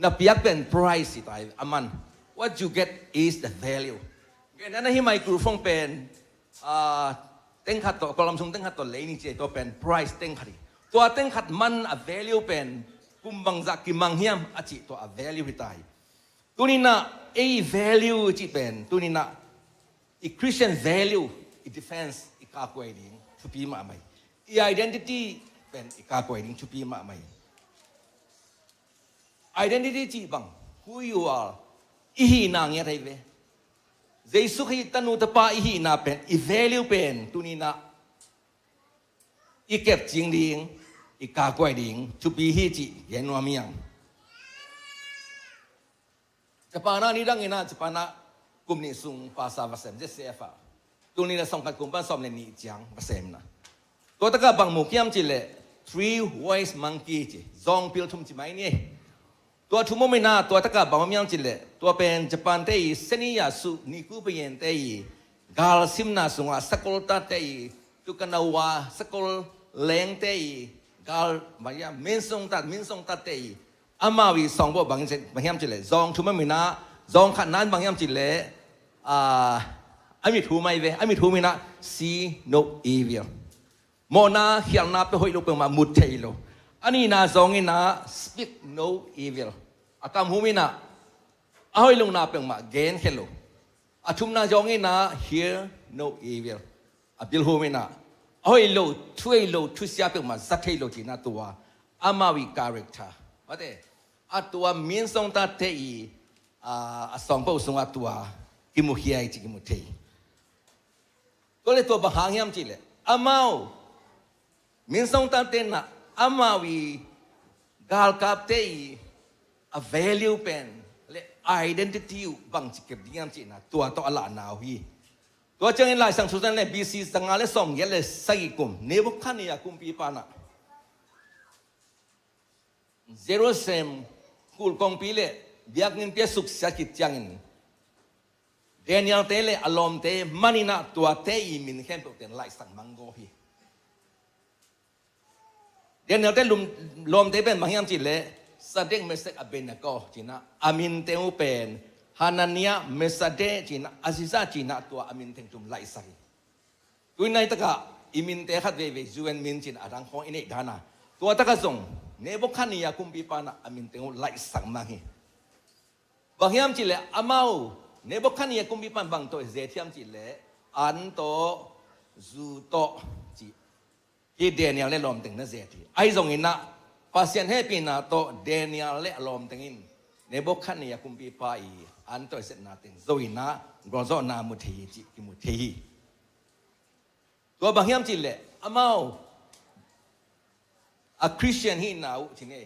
นับยักเป็น price สิตายอามัน what you get is the value นั่นที่ไมโครโฟนเป็นเต็งขัดตัวกลมซุงเต็งขัดตัวเลยนี่เจตัวเป็น price เต็งขัดตัวเต็งขัดมัน value เป็นกุมบังจักกิมังเฮียมอจิตัว value ที่ตาย ตัวนี้นะvalue จีเป็นตัวนี้นะChristian value defense กากวยดิ้งชุบีมาไหมidentity เป็นกากวยดิ้งชุบีมาไหม identity จีบัง who you are อีนางยังไงเว้เจสุขีตันุตปาอีนาเป็นvalue เป็นตัวนี้นะเก็บจริงดิ้งกากวยดิ้งชุบีฮีจีเย็นวามียังจะปานานี่ดังเงินนะจะปานะกลุ่มนี้ส่งภาษาภาษาเจสเอฟตัวนี้นะส่งกับกลุ่มบ้านสอบในนี้จังภาษานะตัวตะกับบังมุกยามจิเลthree wise monkey จีจงพิลทุมจีไม่เนี่ยตัวทุ่มไม่น่าตัวตะกับบังมุกยามจิเลตัวเป็นญี่ปุ่นเตยเซนียาสุนิคูเปียนเตยกาลซิมนาสุงาสกุลตาเตยตุกันนาวาสกุลเลงเตยกาลมายามินซงตัดเตยอามาวิสองพวกบางยามจิเลจงทุ่มไม่น่าจงขันนั้นบางยามจิเลอามิทูไม่เวอามิทูไม่น่า see no evil โมนาเขียนนาไปหอยลูกเป็นมามุดเทโลอันนี้น่าจงอินะ speak no evil อากามหูไม่น่าอาหอยลงนาเป็นมา gain เฮโลอาชุมน่าจงอินะ hear no evil อาบิลหูไม่น่าอาหอยโลช่วยโลทุเสียเป็นมาสักเฮโลจีน่าตัวอามาวิ character ว่าแต่อาตัวมีนสงตาเทอีสองพวกสงตัวกิมุฮีไอจิกิมุเทอีก็เลยตัวบางอย่างจีเลยอามามีนสงตาเทน่ะอามาวิกาลกับเทอีvalue เป็นและ identity บางจิกเดียมจีน่ะตัวต่อละนาวฮีตัวเจ้าเงินหลายสังสุดนั้นเลย BC สังอาเลสองเยลเลยสักกุมเนบุคันนี่ยากุมปีปานะzero sem kul kong pile biak nin pia suk sakit jangin Daniel tele alom te manina tua te I min hem ten lai sang mango hi Daniel te lom te ben mangyam chi le sadek mesek abenago china amin te u pen Hanania mesade china aziza china tua amin teng tum lai sai tuinai taka imin te khat ve ve zuen min chin arang ho ine dana tua taka song Nebuchadnezzar kumpi pana amin tengu lai sang mangi. Bangyam chile amau Nebuchadnezzar kumpi pan bang to zetiam chile an to zu to chi. Hi Daniel le lom teng na zeti. Ai zong ina pasien he pina to Daniel le lom tengin. Nebuchadnezzar kumpi pa I an to set na teng zoina gozo na muthi chi ki muthi. To bangyam chile amau a Christian ที่น่าที่นี่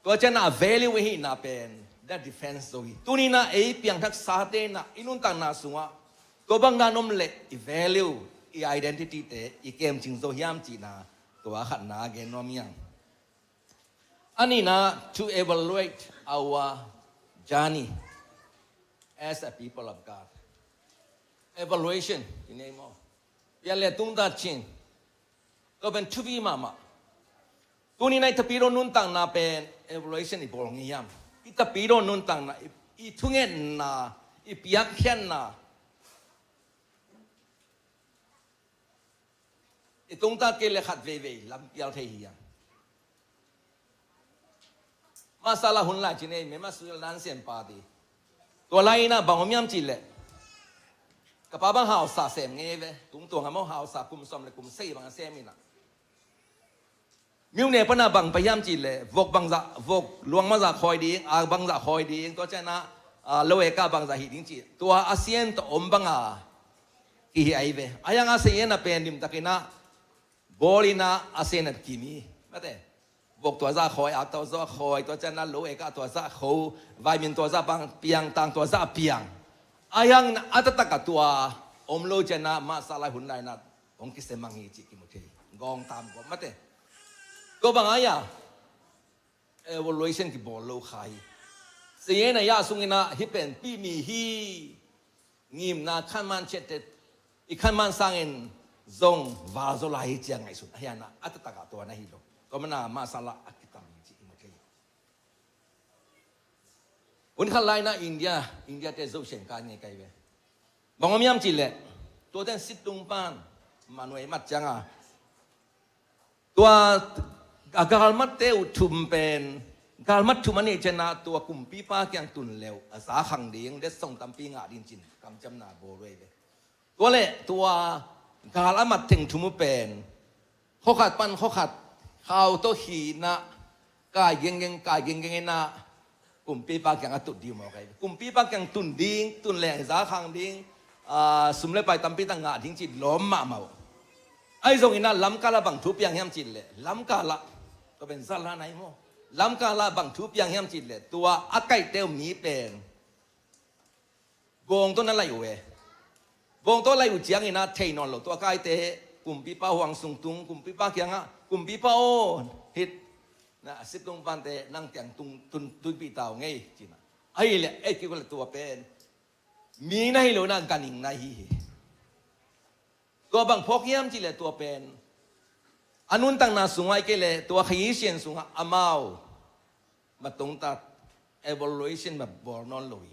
ตัวเจ้าน่า value ที่น่าเป็น that defense ตัวนี้ตัวนี้น่าเพียงทักษะเต้น่าอินุนตังน่าสัวตัวบางน่านมเละ value identity เต้เกมจริงโซยามจีน่าตัวขัดน่าเกนน้อมยังอันนี้น่า to evaluate our journey as a people of God evaluation ที่นี่มั้งอย่าเล่ตุ้งตาชินก็เป็นชุบีมาตัวนี้ในทปีโรนุนตังนาเป็น evaluation อีบอลงี้ยามอีทปีโรนุนตังนาอีทุ่งเงินนาอีปียักเขียนนาอีตรงตาเกลือขัดเว่ยลำเปียลเทียมาสาลาหุ่นหลายจีนี่ไม่มาสุดนั้นเสียนปาดีตัวไรนะบางคนยามจีเลยกับป้าบางหาวสาเสมเงี้ยเว้ตุ้งตัวกับมอหาวสากุมสมเลยกุมเซ่บางเซ่มินะมิวเนี่ยปนาบังพยายามจีเลยวกบังจะวกลวงมาจะคอยดีบังจะคอยดีตัวเจ้านะโลเอกาบังจะหิดิ้งจีตัวอาเซียนตัวอมบังกี่ไอเวอายังอาเซียนน่ะเป็นดิมตะกินะบอลินะอาเซียนน่ะกี่มีไม่ได้วกตัวจะคอยตัวจะคอยตัวเจ้านะโลเอกาตัวจะเขาไวมินตัวจะบังเปียงตังตัวจะเปียงอายังอัตตะกับตัวอมโลเจ้านะมาสลายหุ่นได้นะองคิดเสมังฮีจีกิมุทีกองตามก็ไม่ได้ก็บางอย่าง evaluation ที่บอกโลกายเสียนะยาสุงินะฮิเป็นปีมีฮีงิมนะขันมันเช็ดอีขันมันสร้างเองจงวาโซลาฮิเจียงไงสุดเฮียนะอัตตะกะตัวนะฮิโลก็มันน่ามาสละอักิตามิจิอิมุเทวันขันไลนะอินเดียเตะโซเชียลการเงี้ยไกลเว้บางคนยามจิเลตัวเต้นสิตุงปานมาหน่วยมัดจังตัวอาการมัดเตอุทุมเป็น การมัดชุมันนี่จะนาตัวกลุ่มปีป้าแกงตุนเร็วอาสาขังเดียงเด็ดส่งตำปีงาดินจินกำจำนาโบเรเลยตัวเละตัวการละมัดถึงชุมุเป็นเขาขัดปันเขาขัดข้าวโตขีนะกายเก่งกายเก่งนะกลุ่มปีป้าแกงตุดดีมาไงกลุ่มปีป้าแกงตุนดิ้งตุนแหลงอาสาขังดิ้งสมเลไปตำปีตั้งงาดิ้งจินล้มมาเมาไอ้ตรงนี้นะล้ำกาละบังทุบยังแฮมจินเลยล้ำกาละก็เป็นซาลาไหนมั้งล้ำกาลาบังทุบยังแฮมจิตเลยตัวอาไก่เตียวมีเป็นวงต้นนั้นไรอยู่เอวงต้นอะไรอยู่เจียงอีน่าเทนอนหลตัวไก่เตะกลุ่มปีป้าหวังสุงตุงกลุ่มปีป้าเกียงอ่ะกลุ่มปีป้าโอฮิตนะสิบตรงปันเตนั่งเตียงตุนปีเต่าไงจีน่ะไอ้เลยไอ้กี่คนตัวเป็นมีในโลนังกันอิงในตัวบังพกแฮมจิเลยตัวเป็นอันนู้นตั้งนาสุงไอ้เกลตัวขยี้เสียนสุงอามามาตรงตัด evaluation แบบบอลนอนลอย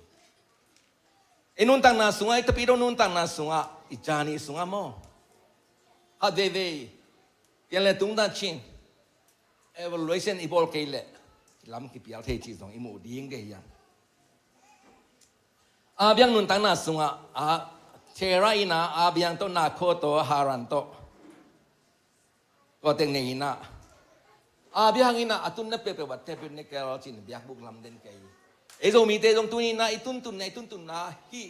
ไอ้นู้นตั้งนาสุงไอ้ตะปีโดนู้นตั้งนาสุงอิจานีสุงอาโมอะเดเวเกลตรงตัดชิน evaluation อีบอลเกลล้ำกี่ปีเอาเทจีสองอีโมดีงเกยังอาเบียงนู้นตั้งนาสุงเชราอินาอาเบียงต้นนาโคโตฮารันโตก็เต็งในอินะบิหางอินะอัตุนนับเปวัดเทเป็นในแกเราจินบิหบุกลำเดินไกเอโซมีเตจงตุนินะอิตุนตุนนะฮี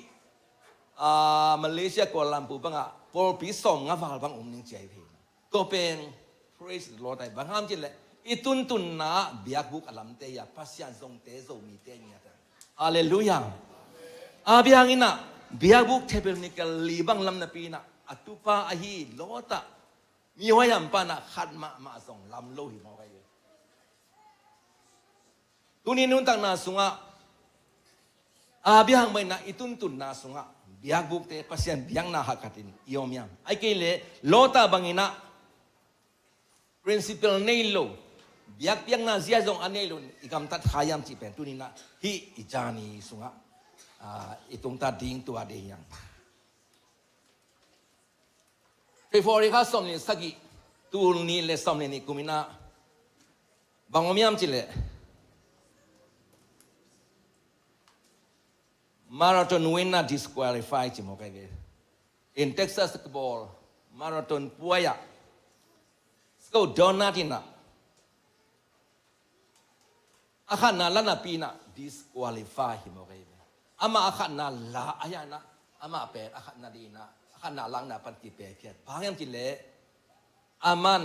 มาเลเซียกัวลัมพูบังอ่ะพอปีสองงาฟังบังนิงใจเพนก็เป็น praise the Lord บังห้ามจินเลยอิตุนนะบิหบุกลำเตียพัสยันทรงเตโซมีเตเนี่ยฮาเลลูยาบิหางอินะบิหบุกเทเป็นในแกลีบังลำนับปีนะอัตุปาอหีโลตะมีไว้ยำปานะขัดมาส่งลำโลหิมเอาไว้ตุนี้นุ่นตั้งนาสุงบิหางไม่นะอิตุนตุนนาสุงบิหบุกเตปัสยันบิหางนาฮักขัดินยอมยามไอ้เกลโลตาบังอินะ principle เนโลบิหเปียงนาเสียจงอันเนโลอีกคำตัดขายามจีเป็นตุนี้นะฮีอิจานีสุงอิตุงตัดดิ้งตัวเดียงBefore kita somni sagi tu ni le somni ni kumina bangomiam cile marathon winner disqualified cimo kayak in Texas ball marathon puaya sko donatina akan na lana pina disqualify cimo kayak ama akan na la ayana ama pe akan na dinaขณะลังนาปันติเปียเพียบางอย่างจิเลอามัน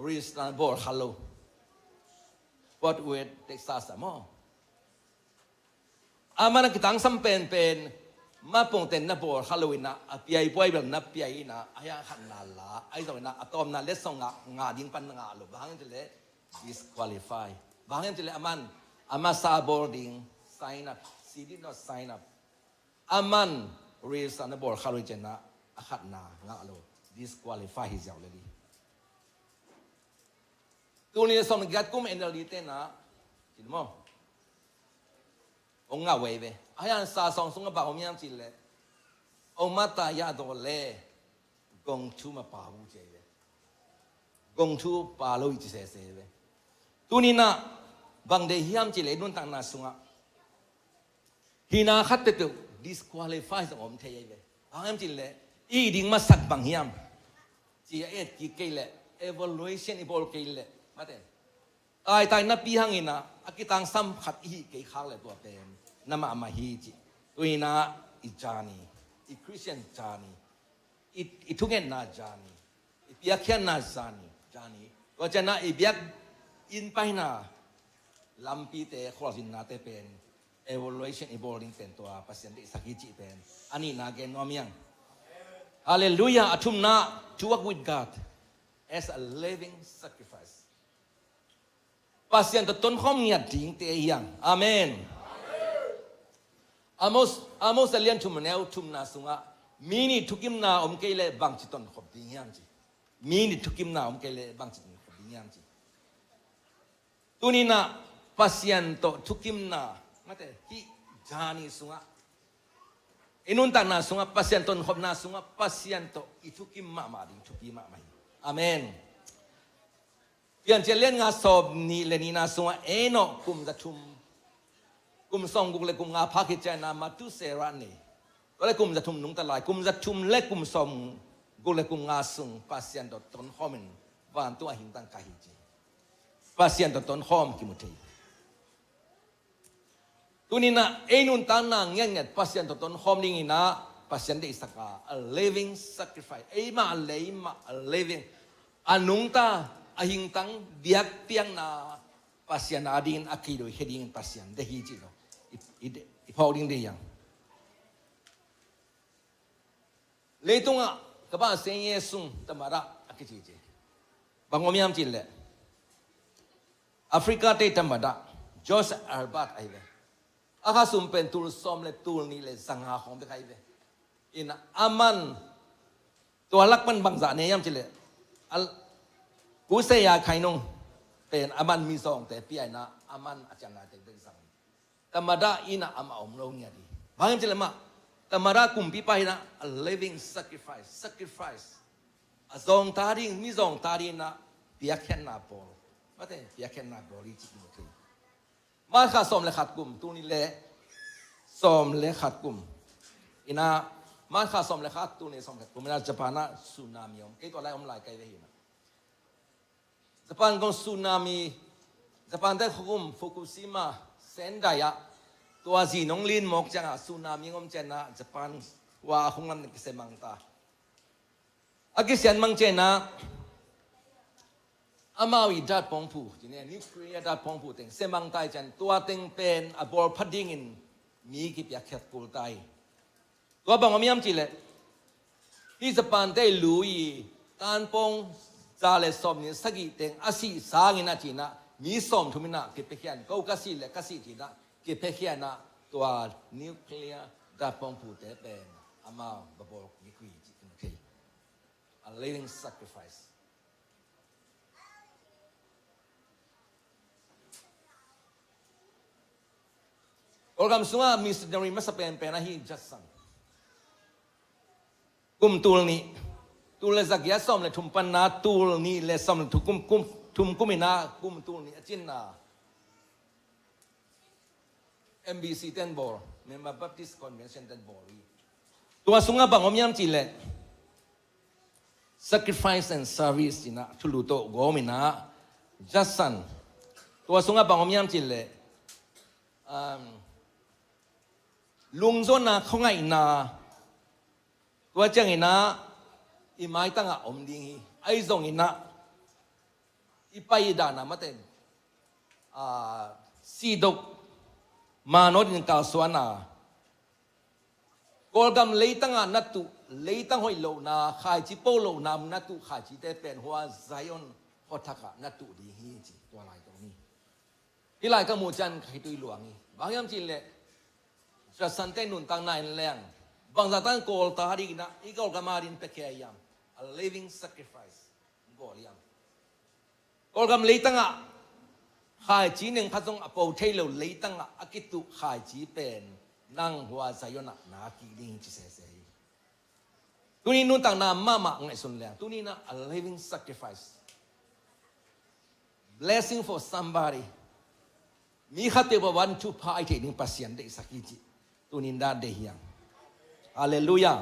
รีสตันบอลฮัลโหลปอดเวดเท็กซัสมออามันกิตังสัมเป็นมาปงเต็นนับบอลฮัลโลวินะปีไอป่วยแบบนับปีไอนะอายาขณะละไอ้ตรงนั้นอะตอมนั้นเลสซงงาดิ้งปันงาหลบบางอย่างจิเล disqualify บางอย่างจิเลอามันซาบอร์ดิ้ง sign up she did not sign up อามันรีสตันบอลฮัลโลเจนะขัดนางาโล disqualify ฮิจาวเลยดิตัวนี้สมกัดกุ้มเอ็นเดอร์ดีเต้นะจิตมั้งองงาเว่ยอายันซาสองสงกับบ่าวมีน้ำจิตเลยองมาตายาโดเล่กงชูมาป่าบูเจเลยกงชูป่าโลอิจิเสเลยตัวนี้นะบางเดียมจิตเลยนุ่นต่างนาสุงะฮินาขัดเตตุ disqualify สมอมเทียเลยบางเอ็มจิตเลยอีดิ่งมาสักบางยามจีเอ็ดกี่เกล evaluation อีบอลเกลมาเถอะตายนับปีหังอินะอากิตังสัมผัสอีเกยข้างเลยตัวเป็นน้ำมาฮีจิตัวนี้นะอีจานีอีคริสเตียนจานีอีทุกเงินนาจานีอีเปียกแค่นาจานีก็จะน่าอีเปียกอินไปนะลำปีเตะครอสินนาเตเป็น evaluation อีบอลลิงเป็นตัวปัสยันติสักจิเป็นอันนี้นาเกนนอมยังHallelujah, atumna to work with God as a living sacrifice. Pasien ton khom ngiat ding te yang. Amen. Amos alian tumneu tumna sunga mini tukim na omkele bang chiton khop ding yang ji. Mini tukim na omkele bang chiton khop ding yang ji. Tunina pasien to tukim na mate hi jani sunga Inun tak na sunga pasien ton khop na sunga pasien to itu kim ma ding tuki ma mai. Amen. pian che len nga sob ni le ni na so eno kum da chum kum song gu le kum nga phak hi cha na ma tu se ra ni to le kum da chum nung ta lai kum da chum le kum som gu le kum nga sung pasien dot ton homin van tu a hin tang ka hi ji pasien dot ton hom ki mu thei tu ni na enun tang na ngeng nget pasien dot ton hom ni na pasien de isaka a living sacrifice ma a living anung ta ahing tang biak piang na pasien adin akido heading pasien de hi ji lo i holding de yang leitunga ka ba sen yesung tamara akiji ji bangom yam ji le africa te tamada George Albert aive aka sum pen tul som le tul ni le sanga hom de kai ve in aman to lak man bang za ne yam ji leกูเสียใครนุ่งเป็นอามันมีสองแต่พี่ไอ้นะอามันอาจารย์อะไรเป็นสังธรรมดาอินะอามาอมโลเนี่ยดีบางทีละมาธรรมดากลุ่มพี่ไปนะ a living sacrifice อาสองตาดิ่งมีสองตาดิ่งนะเปียกแค่นาบอลมาแต่เปียกแค่นาบอลที่จิตมุขมาข้าสอมเลขัดกลุ่มตัวนี้แหละสอมเลขัดกลุ่มอินะมาข้าสอมเลขัดตัวนี้สอมเลขัดกลุ่มนะญี่ปุ่นนะสึนามิไอ้ตัวอะไรอมลายไกลได้เห็นJapan kong tsunami, Japanได้คุมฟุกุชิมะเซนไดอะตัวสีน้องลินมอกจังอะตsunami ngom chen na Japan wa khung lam ki se mang ta akisian mang chen na amawi dat pong pu jine nuclear dat pong pu teng se mang tai chen tua teng pen abor phading in mi ki pya khet pul tai tua bang omiam chi le hi Japanได้รู้อีการปงจาเลสอมนี่สักกี่เต็งอาศัยสางินาจีนะมีสอมทุมินะเก็บไปแค่นก็กสิเลกสิจีนะเก็บไปแค่นะตัวนิวเคลียร์ดาปองพูเตเป็นอามาบบอกนิคุยจีนเค a living sacrifice โปรแกรมสุรามิสเนอรีมาสเปนเป็นอะไรจัดสั่งกุมตูลนี้ตูเลสักยาสอมเลทุมปันนาตูลนี้เลสอมเลทุมกุมินากุมตูลนี้จินนา MBC 10 ball Member Baptist Convention 10 ball ตัวสุงาบังอมยามจีเล sacrifice and service จีนะทุลุโตโกมินาจัสซันตัวสุงาบังอมยามจีเลลุงโซนาเขาไงนาตัวเจ้าไงนาอีไม้ตั้งอมดิ้งไอ้ทรงอินะอีไปดานะมาเต็นสีดกมาโนดินกาสวนาโกลกำเลยตั้งนัตตุเลยตั้งหอยโลนาขายจิโปโลนามนัตตุขายจิเตเป็นหัวไซออนพอทักนัตตุดีฮีจิตัวลายตรงนี้ที่ลายก็มูจันใครตุยหลวงนี่บางยามจีเล่จะสันเตนุนตั้งนายแรงบางจากตั้งโกลตาดีนะอีโกลกามาดินเปกยาม a living sacrifice โกลยามโกลกำเลยตั้งขายจีหนึ่งพันสองอปอเทโลเลยตั้งอากิตุขายจีเป็นนั่งหัวไซยอนะนากีดิงจิเสเซตัวนี้นุ่นต่างนามมาไงสุนแรงตัวนี้นะ a living sacrifice blessing for somebody มีขัดเตววันชุพายเทนิงปัสยันเดสักจีตัวนี้ได้เดียงฮาเลลูยา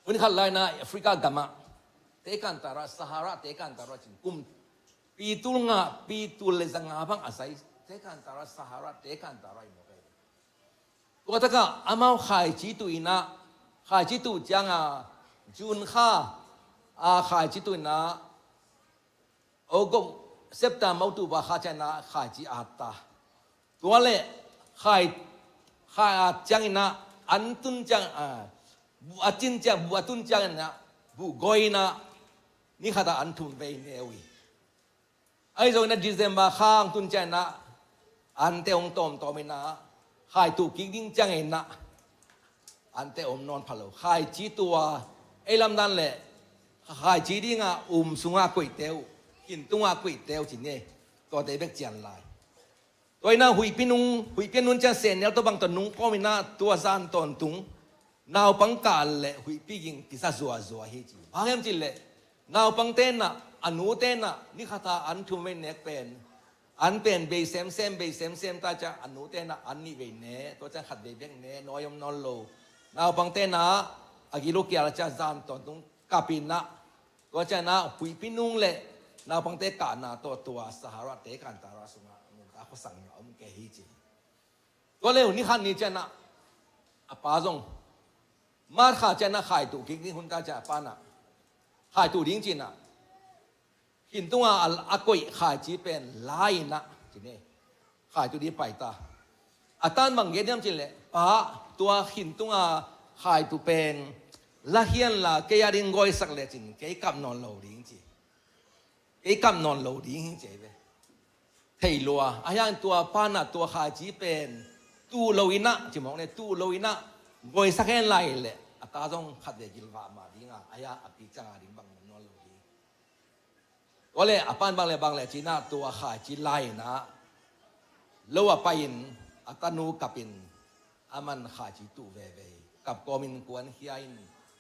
วันนี้ขัดไลน์นะแอฟริกากามาเตกันตาราซาฮาราเตกันตาราจินกุมปีตุลงาปีตุลเลสังอาบังอาศัยเตกันตาราซาฮาราเตกันตาราอิโมเกตัวตะกะอามาขายจีตุอินะขายจีตุจังจูนข้าขายจีตุอินะโอ้ก็เซปตามเอาตุบาข้าจะนะขายจีอาตาตัวเล่ขายจังอินะอันตุนจังบุอาจินจังบุอาตุนจังนะบุกอยนะนี่ข้าตาอันทุนไปเนวีไอ้โซนดิเซมบาข้างตุนจังนะอันเตองตอมตอมินะขายตุกิดิ้งจังเองนะอันเตอมนอนพะโลขายจีตัวไอ้ลำนั้นแหละขายจีดิ้งสุงาก๋วยเตี๋ยวกินตุ้งก๋วยเตี๋ยวจีเนี่ยตัวเด็กเบกเจียนลายตัวน่ะหุยพินุงจะเสียเนี่ยตัวบางตัวนุงก็มีน่ะตัวซานตอนตุงนาวปังกาลเลยหุยปีกิงกิซาซัวเฮจีบางอย่างจีเลย nào bằng tên na anh u tên na ni khata anh thu về nẹt pen anh pen bê xem ta cha anh u tên na anh ni về nè tôi cha khát về biết nè nói ông nói lâu nào bằng tên na agilo kia cha gian toàn tung kapin na tôi cha na hui pinung lệ nào bằng tên cả na tua Sahara tế kan ta ra sunga aku sang ông ke hi chi tôi leo ni khan ni cha na apa zong mar kha cha na khai tu ki hun ta cha pa na khai tu ding chin na hin tung a koi khai chi pen lai na chi ne khai tu di pai ta atan bang ge diam chin le pa tua hin tung a khai tu pen la hian la ke ya ding goi sak le chin ke kap non lo ding chi ke kap non lo ding chi ve thei lua ayan tua pa na tua khai chi pen tu lo ina chi mong ne tu lo ina goi sak hen lai le ata jong khat de gil wa ma dinga aya api cha ding bang non lo dingก็เลยอปันบางเลยจีน่าตัวขาจีไล่นะแล้วว่าไปอินอัตนูกับอินอามันขาจีตู้เวกับกอมินกวนเฮียอิน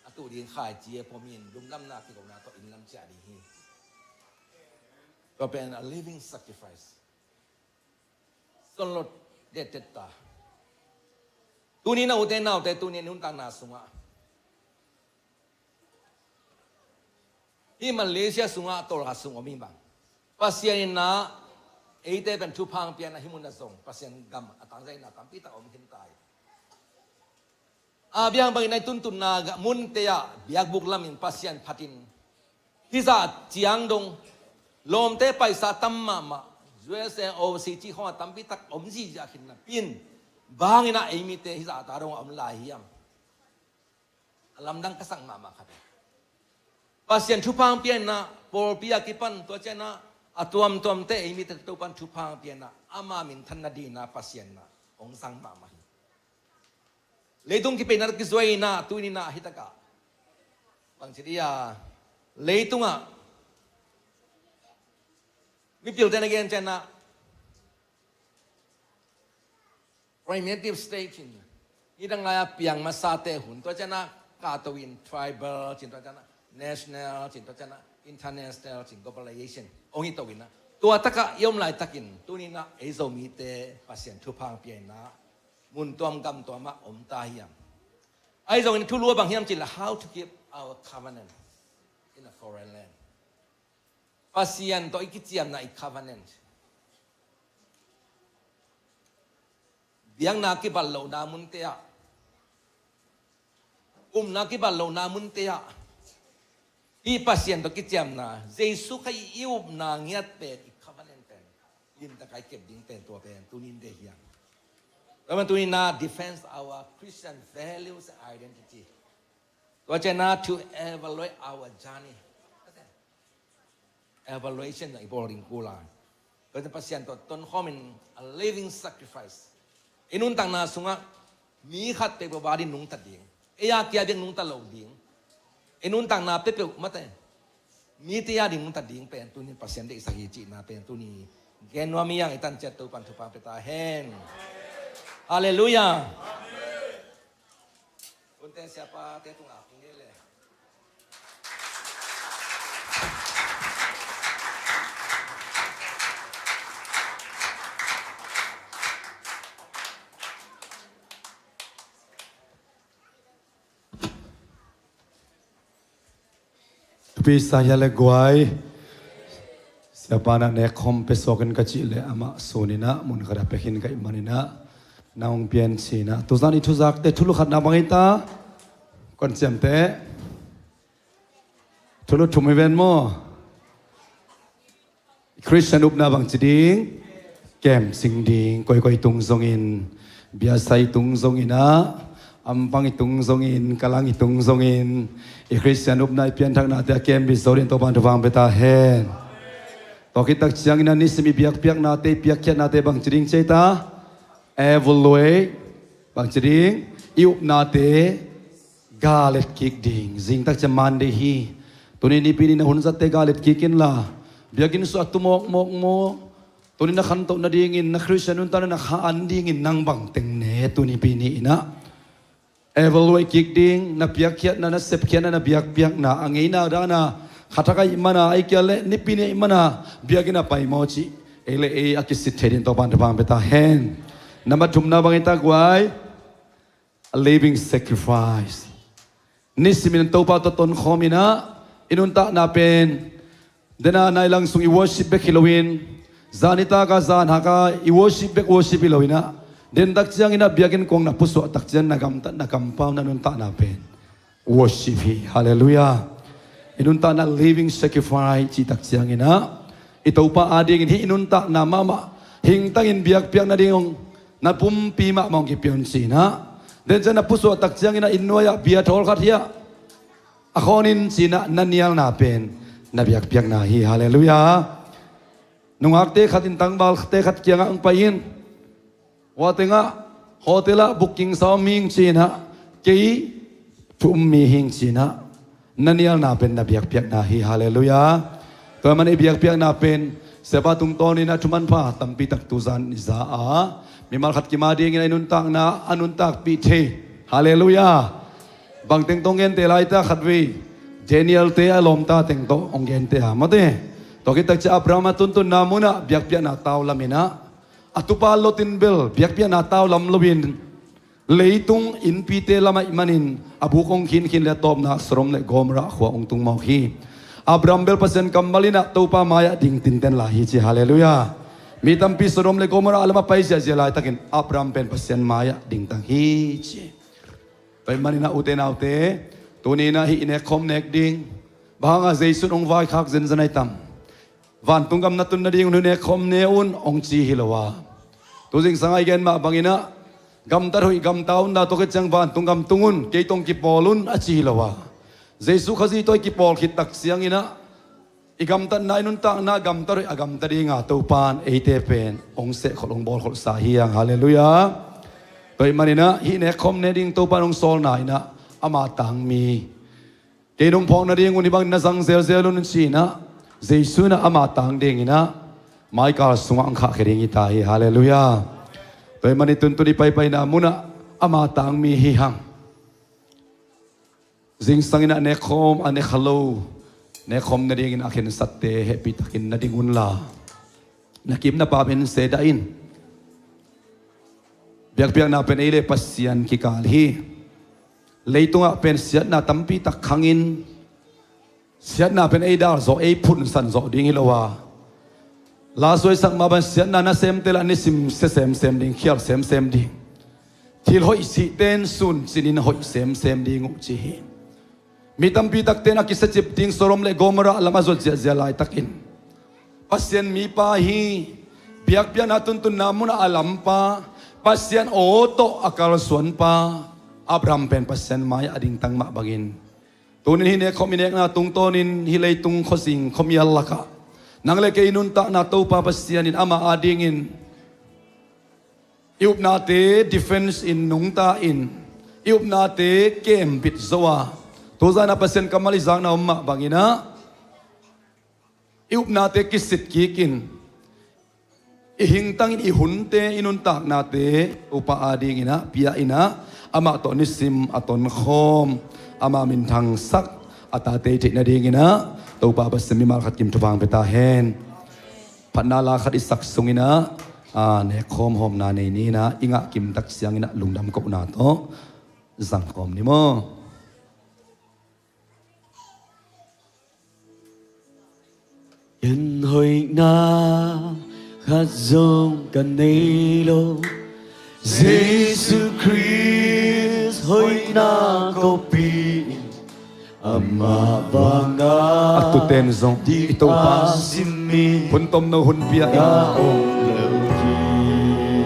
อัตุดินขาจีพอมินลุมล้ำนาที่กนาตัวอินล้ำจ่าดีฮีก็เป็น a living sacrifice ส่วนลดเด็ดตาตัวนี้น่าอุเทนน่าแต่ตัวนี้นุ่นต่างนาสุงะที่มาเลเซียสุงะตัวราสุงอมีบางปัสยานินะเอเตเป็นทุพังเปียนะหิมุนนะส่งปัสยานกรรมต่างใจนะกรรมพิตาอมหินตายอาเบียงบางในตุนนากมุนเตียเบียกบุกลามินปัสยานพัดินที่จะจียงดงลมเตไปสาตัมมาจวยเซโอซีจีข้อตัมพิตาอมจีจะขินนะปินบางนะเอมิเตที่จะตารงอมลาฮิยามลำดังกษังมาครับpasien chupang piana por pia kipan to chena atuam te imi te topan chupang piana ama min thanadina pasien na ong sang ma ma leitung ki penar ki zoina tuinina hitaka bang chiria leitunga mi pil ten again chena primitive stage in idang ngaya piang masate hun to chena katawin tribal chin to chena national จินตจนะ international จิน globalization องค์นี้ตัววินะตัวตะกะยอมไล่ตะกินตัวนี้นะเอโซมีเตปัสยันทุพังเปียนะมุนตัวมกำตัวมะอมตาเฮียมไอ้ตรงนี้ทุลัวบางเฮียมจินละ how to keep our covenant in a foreign land ปัสยันตัวอีกเจียมนะอีก covenant เบียงนาคิบัลโลนามุนเตียนาคิบัลโลนามุนเตียอีpasien to kitjam na Jesu kai iup na ngiat pen ik covenant pen lim ta kai kep ding pen to pen tunin de hiang lawan tunin na defense our Christian values and identity to chena to evaluate our journey evaluation na iboring kula to pasien to ton khomin a living sacrifice inun tang na sunga mi khat pe babadi nung ta ding eya kya ding nung ta lo ding enun tang na pepe mate mi te ya ding ta ding pen tu ni pasien de sa hi chi na pen tu ni gen wa mi yang itan chat tu pan tu pa peta hen haleluya amen unte siapa te tu ngap ngele Bisa ya le guai siapa nak nek kom pesokan kecil le ama sonina mun kada pekin kai manina naung pian sina tuzan itu zak te tulu khat na bangita kon siam te tulu tumiven mo Christian upna bang chiding kem sing ding koi tung zongin biasa tung zongina ampang itung zongin kalang itung zongin Christian upna pian thak na te kem bi zorin to ban thawang beta hen to kitak chiang ina ni simi biak na te piak kya na te bang chiding cheita evaluate bang chiding iup na te galet kick ding zing tak chaman de hi tuni ni pini na hunza te galet kickin la biakin su atumok mok mo tuni na khan to na dingin na Christian unta na khaan dingin nang bang teng ne tuni pini ina evaluate kick ding na piak kya na sep kya na biak na angina da na khataka imana aikyale nipine imana biagina pai mochi ele akisit thedin to ban bang beta hen namathumna bangita gwai a living sacrifice nisimin to pa to ton khomina inunta na pen dena nailang sung I worship back Halloween zanita ka zan haka I worship back worship Halloween den tak chiang ina biagin kong na puso tak chiang na kampaw na nunta na pen worship He hallelujah inunta na living sacrifice chi tak chiang ina ito pa ading He inunta na mama hingtangin biag piang na dingong na pumpi ma mong kipion sina den sa na puso tak chiang ina inwaya biya thol khathia akonin sina nanial na pen na biag piang na He hallelujah nungak te khatin tangbal te khat kianga ang payin watenga hotela booking sa ming china kei chum mi hing china nanial na pen na biak piak na He hallelujah to man biak piak na pen seba tung toni na chuman pa tampi tak tuzan za a mimal khat kimadi ngin inuntang na anuntak pi the hallelujah bang teng tongen te lai ta khatwi Daniel te alom ta teng to ongen te ha mate to kitak cha Abraham tuntun na muna biak piak na taw lamina atupa lotin bel biak piak na taw lam lobin leitung in pite lama imanin abukong kin le tom na srom le gomra khwa ong tung mau hi Abraham bel pasen kambalina to pa maya ding tinten lahi chi hallelujah mi tampi srom le gomra alama paisa je lai takin Abraham pen pasen maya ding tang hi chi pai manina ute na ute tunina hi ine khom nek ding banga jaisun ong vai khak zen zanai tam van tungam na tun na ding nu ne khom ne un ong chi hilowa tu jing sangai gen ma bangina gam tar hui gam taun da to ke chang van tungam tungun ke tong ki polun a chi hilowa jesu khazi toy ki pol khit tak siang ina igam tan na inun ta na gam tar agam ta dinga to pan eite pen ong se kholong bol khol sa hiang hallelujah toy manina hi ne khom ne ding to pan ong sol na ina ama tang mi ke dong phong na ding uni bang na sang zel zel nun chi na jesu na ama tang ding ina mai ka sunga ang kha khering ita hi hallelujah toy mani tun tu di pai na muna ama tang mi hi hang jing sangina ne khom ane khalo ne khom na ding in akin satte happy takin na ding unla nakim na pa ben se da in biak biak na pen ele pasian ki kal hi leitunga pen siat na tampi tak khangin siat na pen ei dar zo ei phun san zo ding hilowa la soi sak ma ban siat na sem tel ani sim se sem ding khial sem ding thil hoi si ten sun sinin hoi sem ding u chi hi mi tampi tak ten akisa chip ding sorom le gomara lama zo zia lai takin pasien mi pa hi biak pian atun tun namuna alampa pasien oto akal suan pa Abraham pen pasien maya ading tang ma bagin tunin hine khominek na tung tonin hilay tung khosing khomial laka nang le kay nun ta na to pa pasianin ama adingin iup na te defense in nung ta in iup na te kem bit zowa toza na pasien kamalizang na umma bangina iup na te kisit kikin ihingtangin ihunte inuntak na te upa adingina pia ina ama to nisim aton khom ama min thang sak atate te na dingina to pa basmi mal khat kim tubang beta hen phanala khat isak sungina ne khom hom na nei ni na inga kim tak siang ina lungdam ko na to zang khom ni mo nhân hồi na khát giống cần nay lo Jesus Christ hồi na kopi ama banga atu ten zong ito pa simi hun tom no hun pia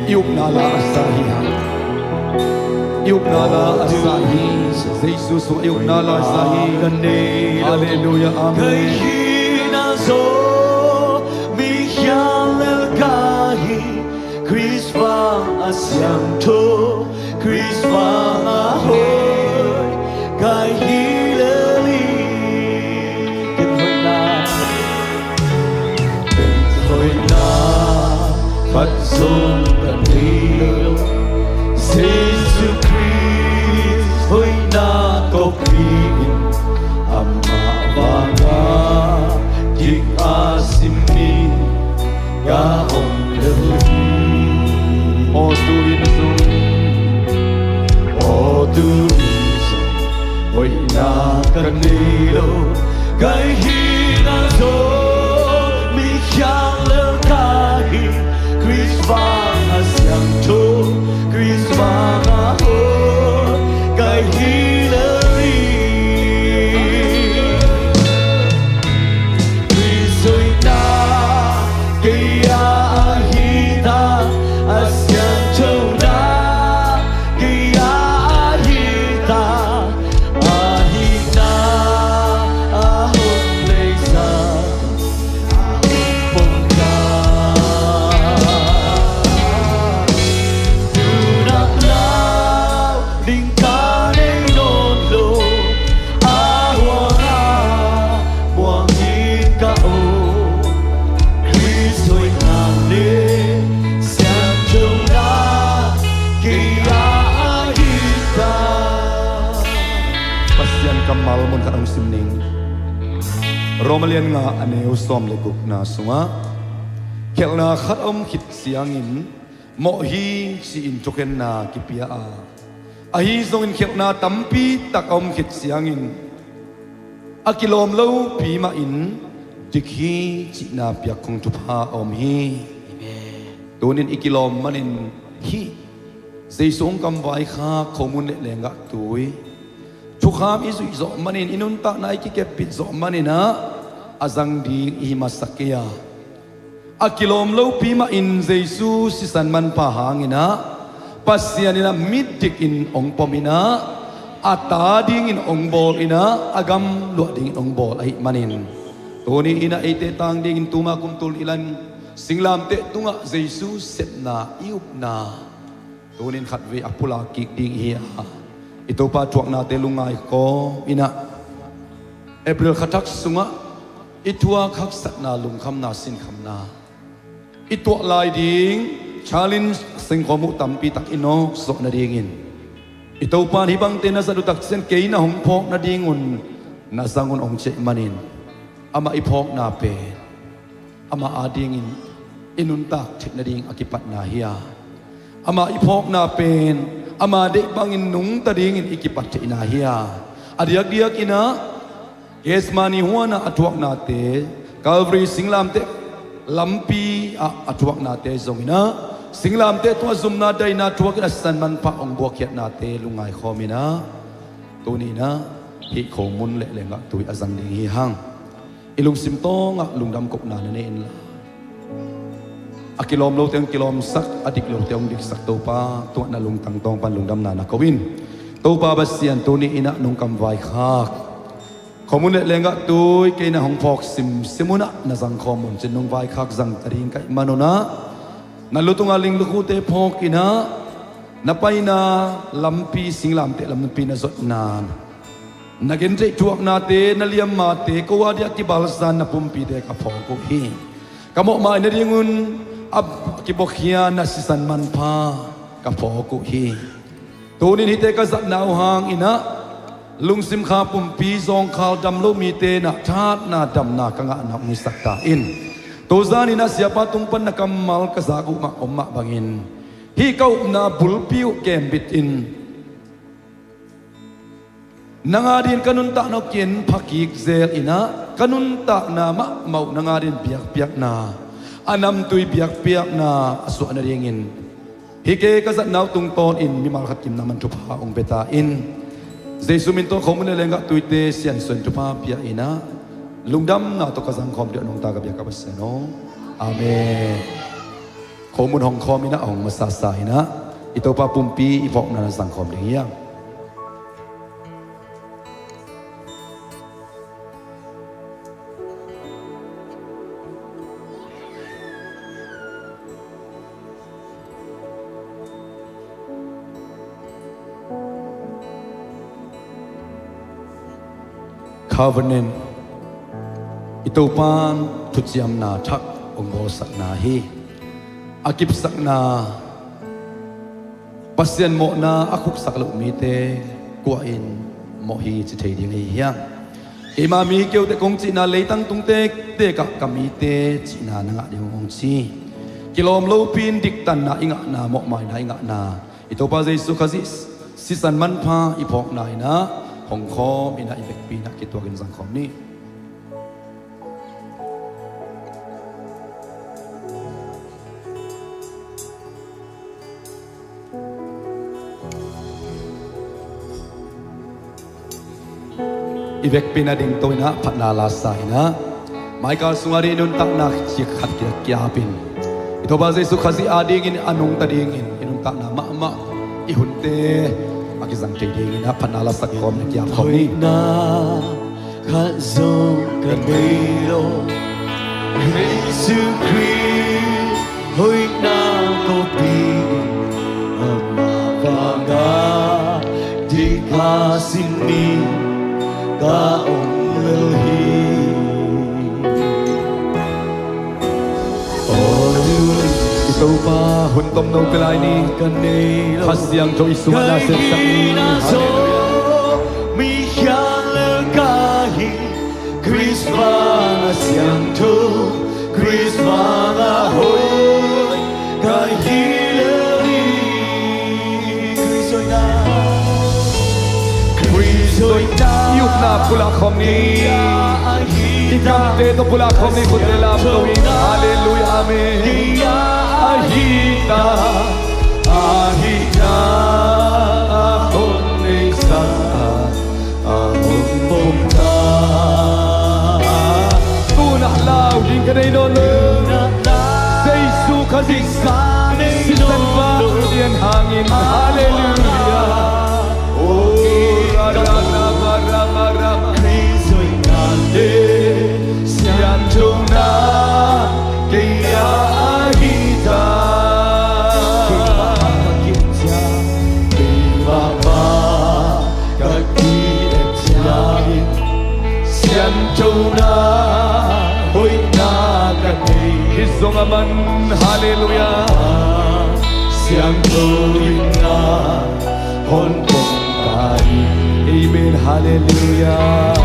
iup na la asahi iup na la asahi Jesus iup na la asahi hallelujah amen zo mi el kahi Chris va asyam to Chris va ahoy kai hilali ken hoi na phát sung cần hiểu Jesus Christ hoi na ko pin amma vanga ga om le o tu in sung o tu in sung oi na kan ni lo gai hi na so mi kyang le ka hi Chris vang as yang cho Chris vang a ho gai hi le Chris oi na kaya hi ta as yang cho na kaya hi ta a hi na a hon le sa bông ca tu nak lao ding ka nei non lo a huang a buang hin ka o Chris oi na le siang chung na kia hi ta pasyan kamal mon kanang simning Romalian nga aneu som le guk na sunga kelna khat om khit siangin mo hi si in choken na kipia a hi zong in kelna tampi tak om khit siangin a kilom lo pi ma in dikhi chi na pyak khong tu pha om hi tunin ikilom manin hi zeisong kam vai kha khomun le lenga tui chukham isu zo manin inun ta nai ki ke pit zo manina azang di i masakia akilom lo pima in jesu sisan man pa hangina pasianina midik in ong pomina ata ding in ong bol ina agam lo ding in ong bol ai manin toni ina ite tang ding in tuma kumtul ilan singlam te tunga jesu setna iup na tonin khatwe apula ki ding hi ito pa chuak na te lungai ko ina April khatak sunga itua khak sat na lung kham na sin kham na itua lai ding challenge sing khomu tampi tak ino so na ding in ito pa hi bang te na sa dutak sen ke na hong phok na dingun na sangun ong che manin ama iphok na pe ama ading in inun tak thik na ding akipat na hiya ama iphok na pen ama de bangin nung ta ding in ikipat che ina hiya adiak diak ina yes mani huana atuak na te Calvary singlam te lampi atuak na te zongina singlam te to zum na dai na tuak na san man pa ong buak yat na te lungai khomina tuni na hi khomun le le nga tui azang ding hi hang ilung sim to nga lungdam kop na ne in la akilom lo teng kilom sak adik lo teng dik sak to pa to na lung tang tong pan lungdam na na kowin to pa basian to ni ina nung kam vai khak khomun le lenga tui ke na hong phok simuna na zang khomun chin nung vai khak zang taring kai manona na lutunga ling lu te phok ina na paina lampi singlam te lampi na zot nan nagin tre tuak na te na liam ma te ko wa dia ki balsan na pumpi te ka phok ko hi kamo ma na ringun ab ki bokhia na sisan man pha ka phok ko hi tunin hi te ka zat nau hang ina lung sim kha pumpi zong khal dam lo mi te na that na dam na ka nga na mi sakta in to zani na siapa tumpan na kamal ka zagu ma omma bangin hi kau na bulpiu kem bit in nangadin kanunta no kien phakik zel ina kanunta na ma mau nangadin biak biak na anam tui biak biak na asu na ringin hike kazat naw tung ton in mimal khatim naman tupa ong beta in jesu min to khomun lenga tuite sian sun tupa pia ina lungdam na to kazang khom de nong ta ga biak ka baseno amen khomun hong khom ina ong masasa ina ito pa pumpi ipok na sang khom ding yang covenant ito pan tujiam na thak ongbo sak na hi akip sak na pasien mo na akuk sak lo mi te kwa in mo hi chi thei ding hi ya Imami kêu te kong chi na leitang tung te ka kami te chi na nga de ong chi kilom lo pin dik tan na inga na mo mai na inga na ito pa Jesu khazis sisan man pha ipok na ina hong khom ina ibek pi na kitwa gin sang khom ni ibek pi na ding to ina phat na la sai na Michael sungari nun tak na chi khat kya pin ito ba Jesu khazi ading in anung ta ding in inung tak na ma ihunte akizang te ding ina phat na la sak khom na kya khom ni na khat zo ka beilo Jesu Christ hoi na ko pi amaga di kasini ka ong lehi ito pa huntom no pilay ni kanelo hasyang jo isunga na sa mi hyale kahi Christmas yang tu Christmas ahoy kahi leli Christoina yuk na pula khom ni ikam te to pula khom ni khud lam to hallelujah amen ahita ahita ahon nei sa ahon bom ta tu na lao ding ka nei non Jesu khazis sisan ba dien hangin hallelujah oh rama rama rama Christoina de sian jona kaya ahita sian jona hoi na ka ni Isong aman hallelujah siang jona hon bom kai amen hallelujah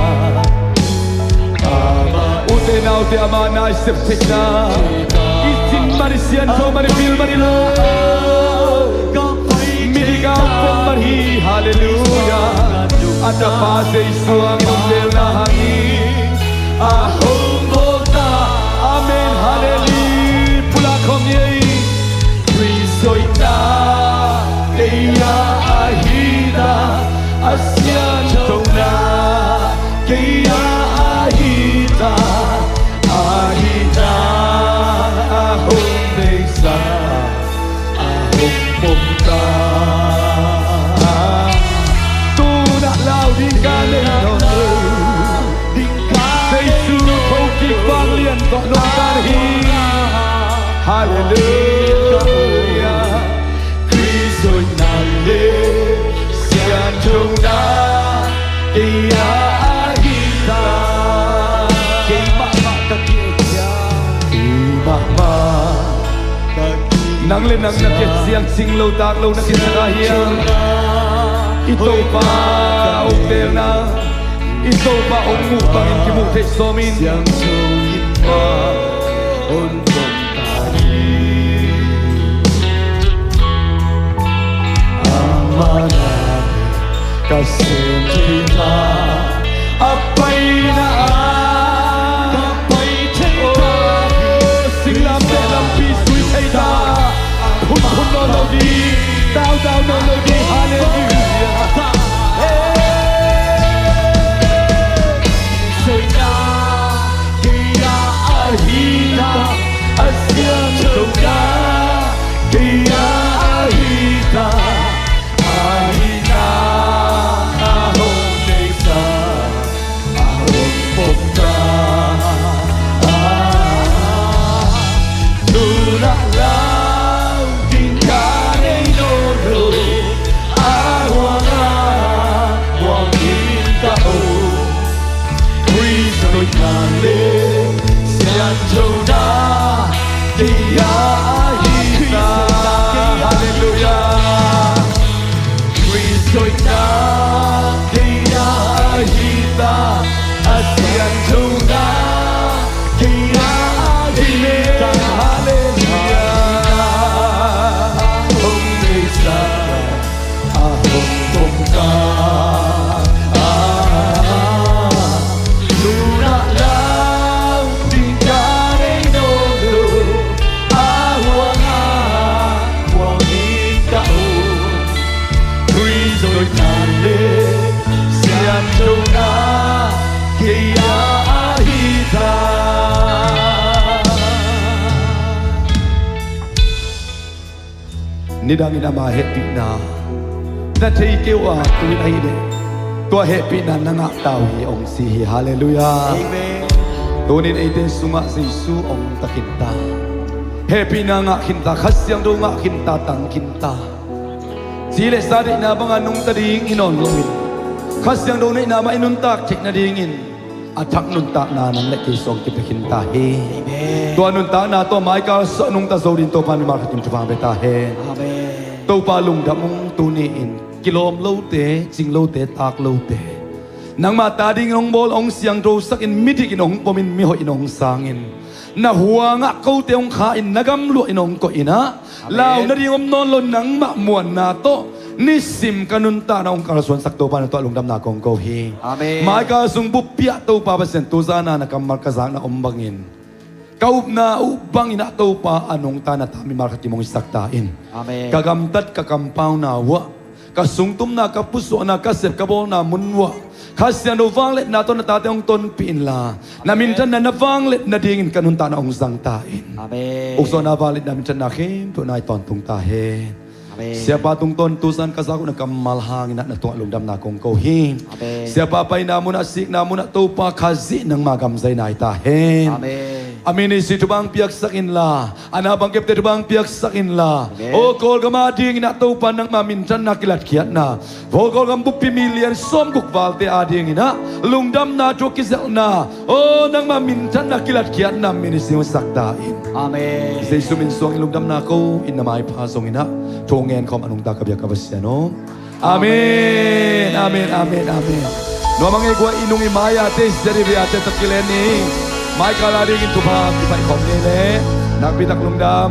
ute na ute amana septik na isin marisian to maripil marilo miriga pom marhi hallelujah ada pa Jesu ang umel na hangin ahong bota amen hallelujah pula kom yei Christoina kaya ahida asyan jona kaya ahida ahida ahong desa ahong pomta tu na lao ding ka le no Jesu thâu ki vang liên có nông can hi hallelujah Christoina le sian jona kaya ahida kaya mama kakiya mama nang lên nang nakit siang sing lâu tak lâu nakit sa kahiyan ito pa hotel na ito pa ungu pangin kimute somin siang sungit pa untuk tadi amanah kasih cinta apa ina apa cinta silam te lam pi sui thei da hun hun no lo di tao tao no lo di hallelujah Soina kaya ahita asya chona kaya ahita ahita ahong desa ahong pomta tuna lau tingkane noro awanga nidangin ama happy na thei kêu tui ai de tua happy na nanga tau hi ong si hi hallelujah tunin ai te sunga Jesu ong takinta happy na nga kinta khasyang do nga kinta tang kinta sile sadi na bang anong tading inon lumin khasyang do na ma inuntak chek na dingin atak nunta na nang leki song kipekinta he tua nunta na to mai ka so nung ta zodin to pan mar khatim chupa beta he to pa lung damung tuniin kilom lo te jing lo te tak lo te nang ma ta ding ong bol ong siang do sakin midik inong pomin mi ho inong sangin na huanga ko te ong kha in nagam lu inong ko ina law na ding om non lo nang ma muan na to nisim kanunta na ong karasuan sakto pa na to alung dam na kong ko hi Amen. mai ka sung bupya to pa pasen to sana na kamar kazang na ombangin kaup na ubang ina to pa anong ta na tami markat mong isaktain Amen. kagamtat kakampaw na wa kasungtum na kapuso na kasep kabol na munwa kasya no vanglet na to na tateong ton pinla na minsan na navanglet na dingin kanunta na ong sangtain Amen. ukso na valet na minsan na kim to na itontong tahe Amen. siapa tung ton tusan kasako na kamalhangin na tuwa lungdam na kong kohim Amen. siapa pa'y na muna sik na muna to pa kazi ng magamzay na itahin Amen. Amin isi tubang piyak sakin la anabang kepte tubang piyak sakin la Amen. o kol gamading na to pa ng maminsan na kilat kiat na o kol gambu pimilian som kuk valte ading ina lungdam na chokisel na o nang maminsan na kilat kiat na minisi yung saktain Amen. Isa suminsong ilungdam na ko inamay pasong ina tongen kom anong takabya kabasyano Amen Amen Amen Amen no mga igwa inong imaya tes dari biate takileni mai kalaring itu pa di pai kom nile nagbitak lungdam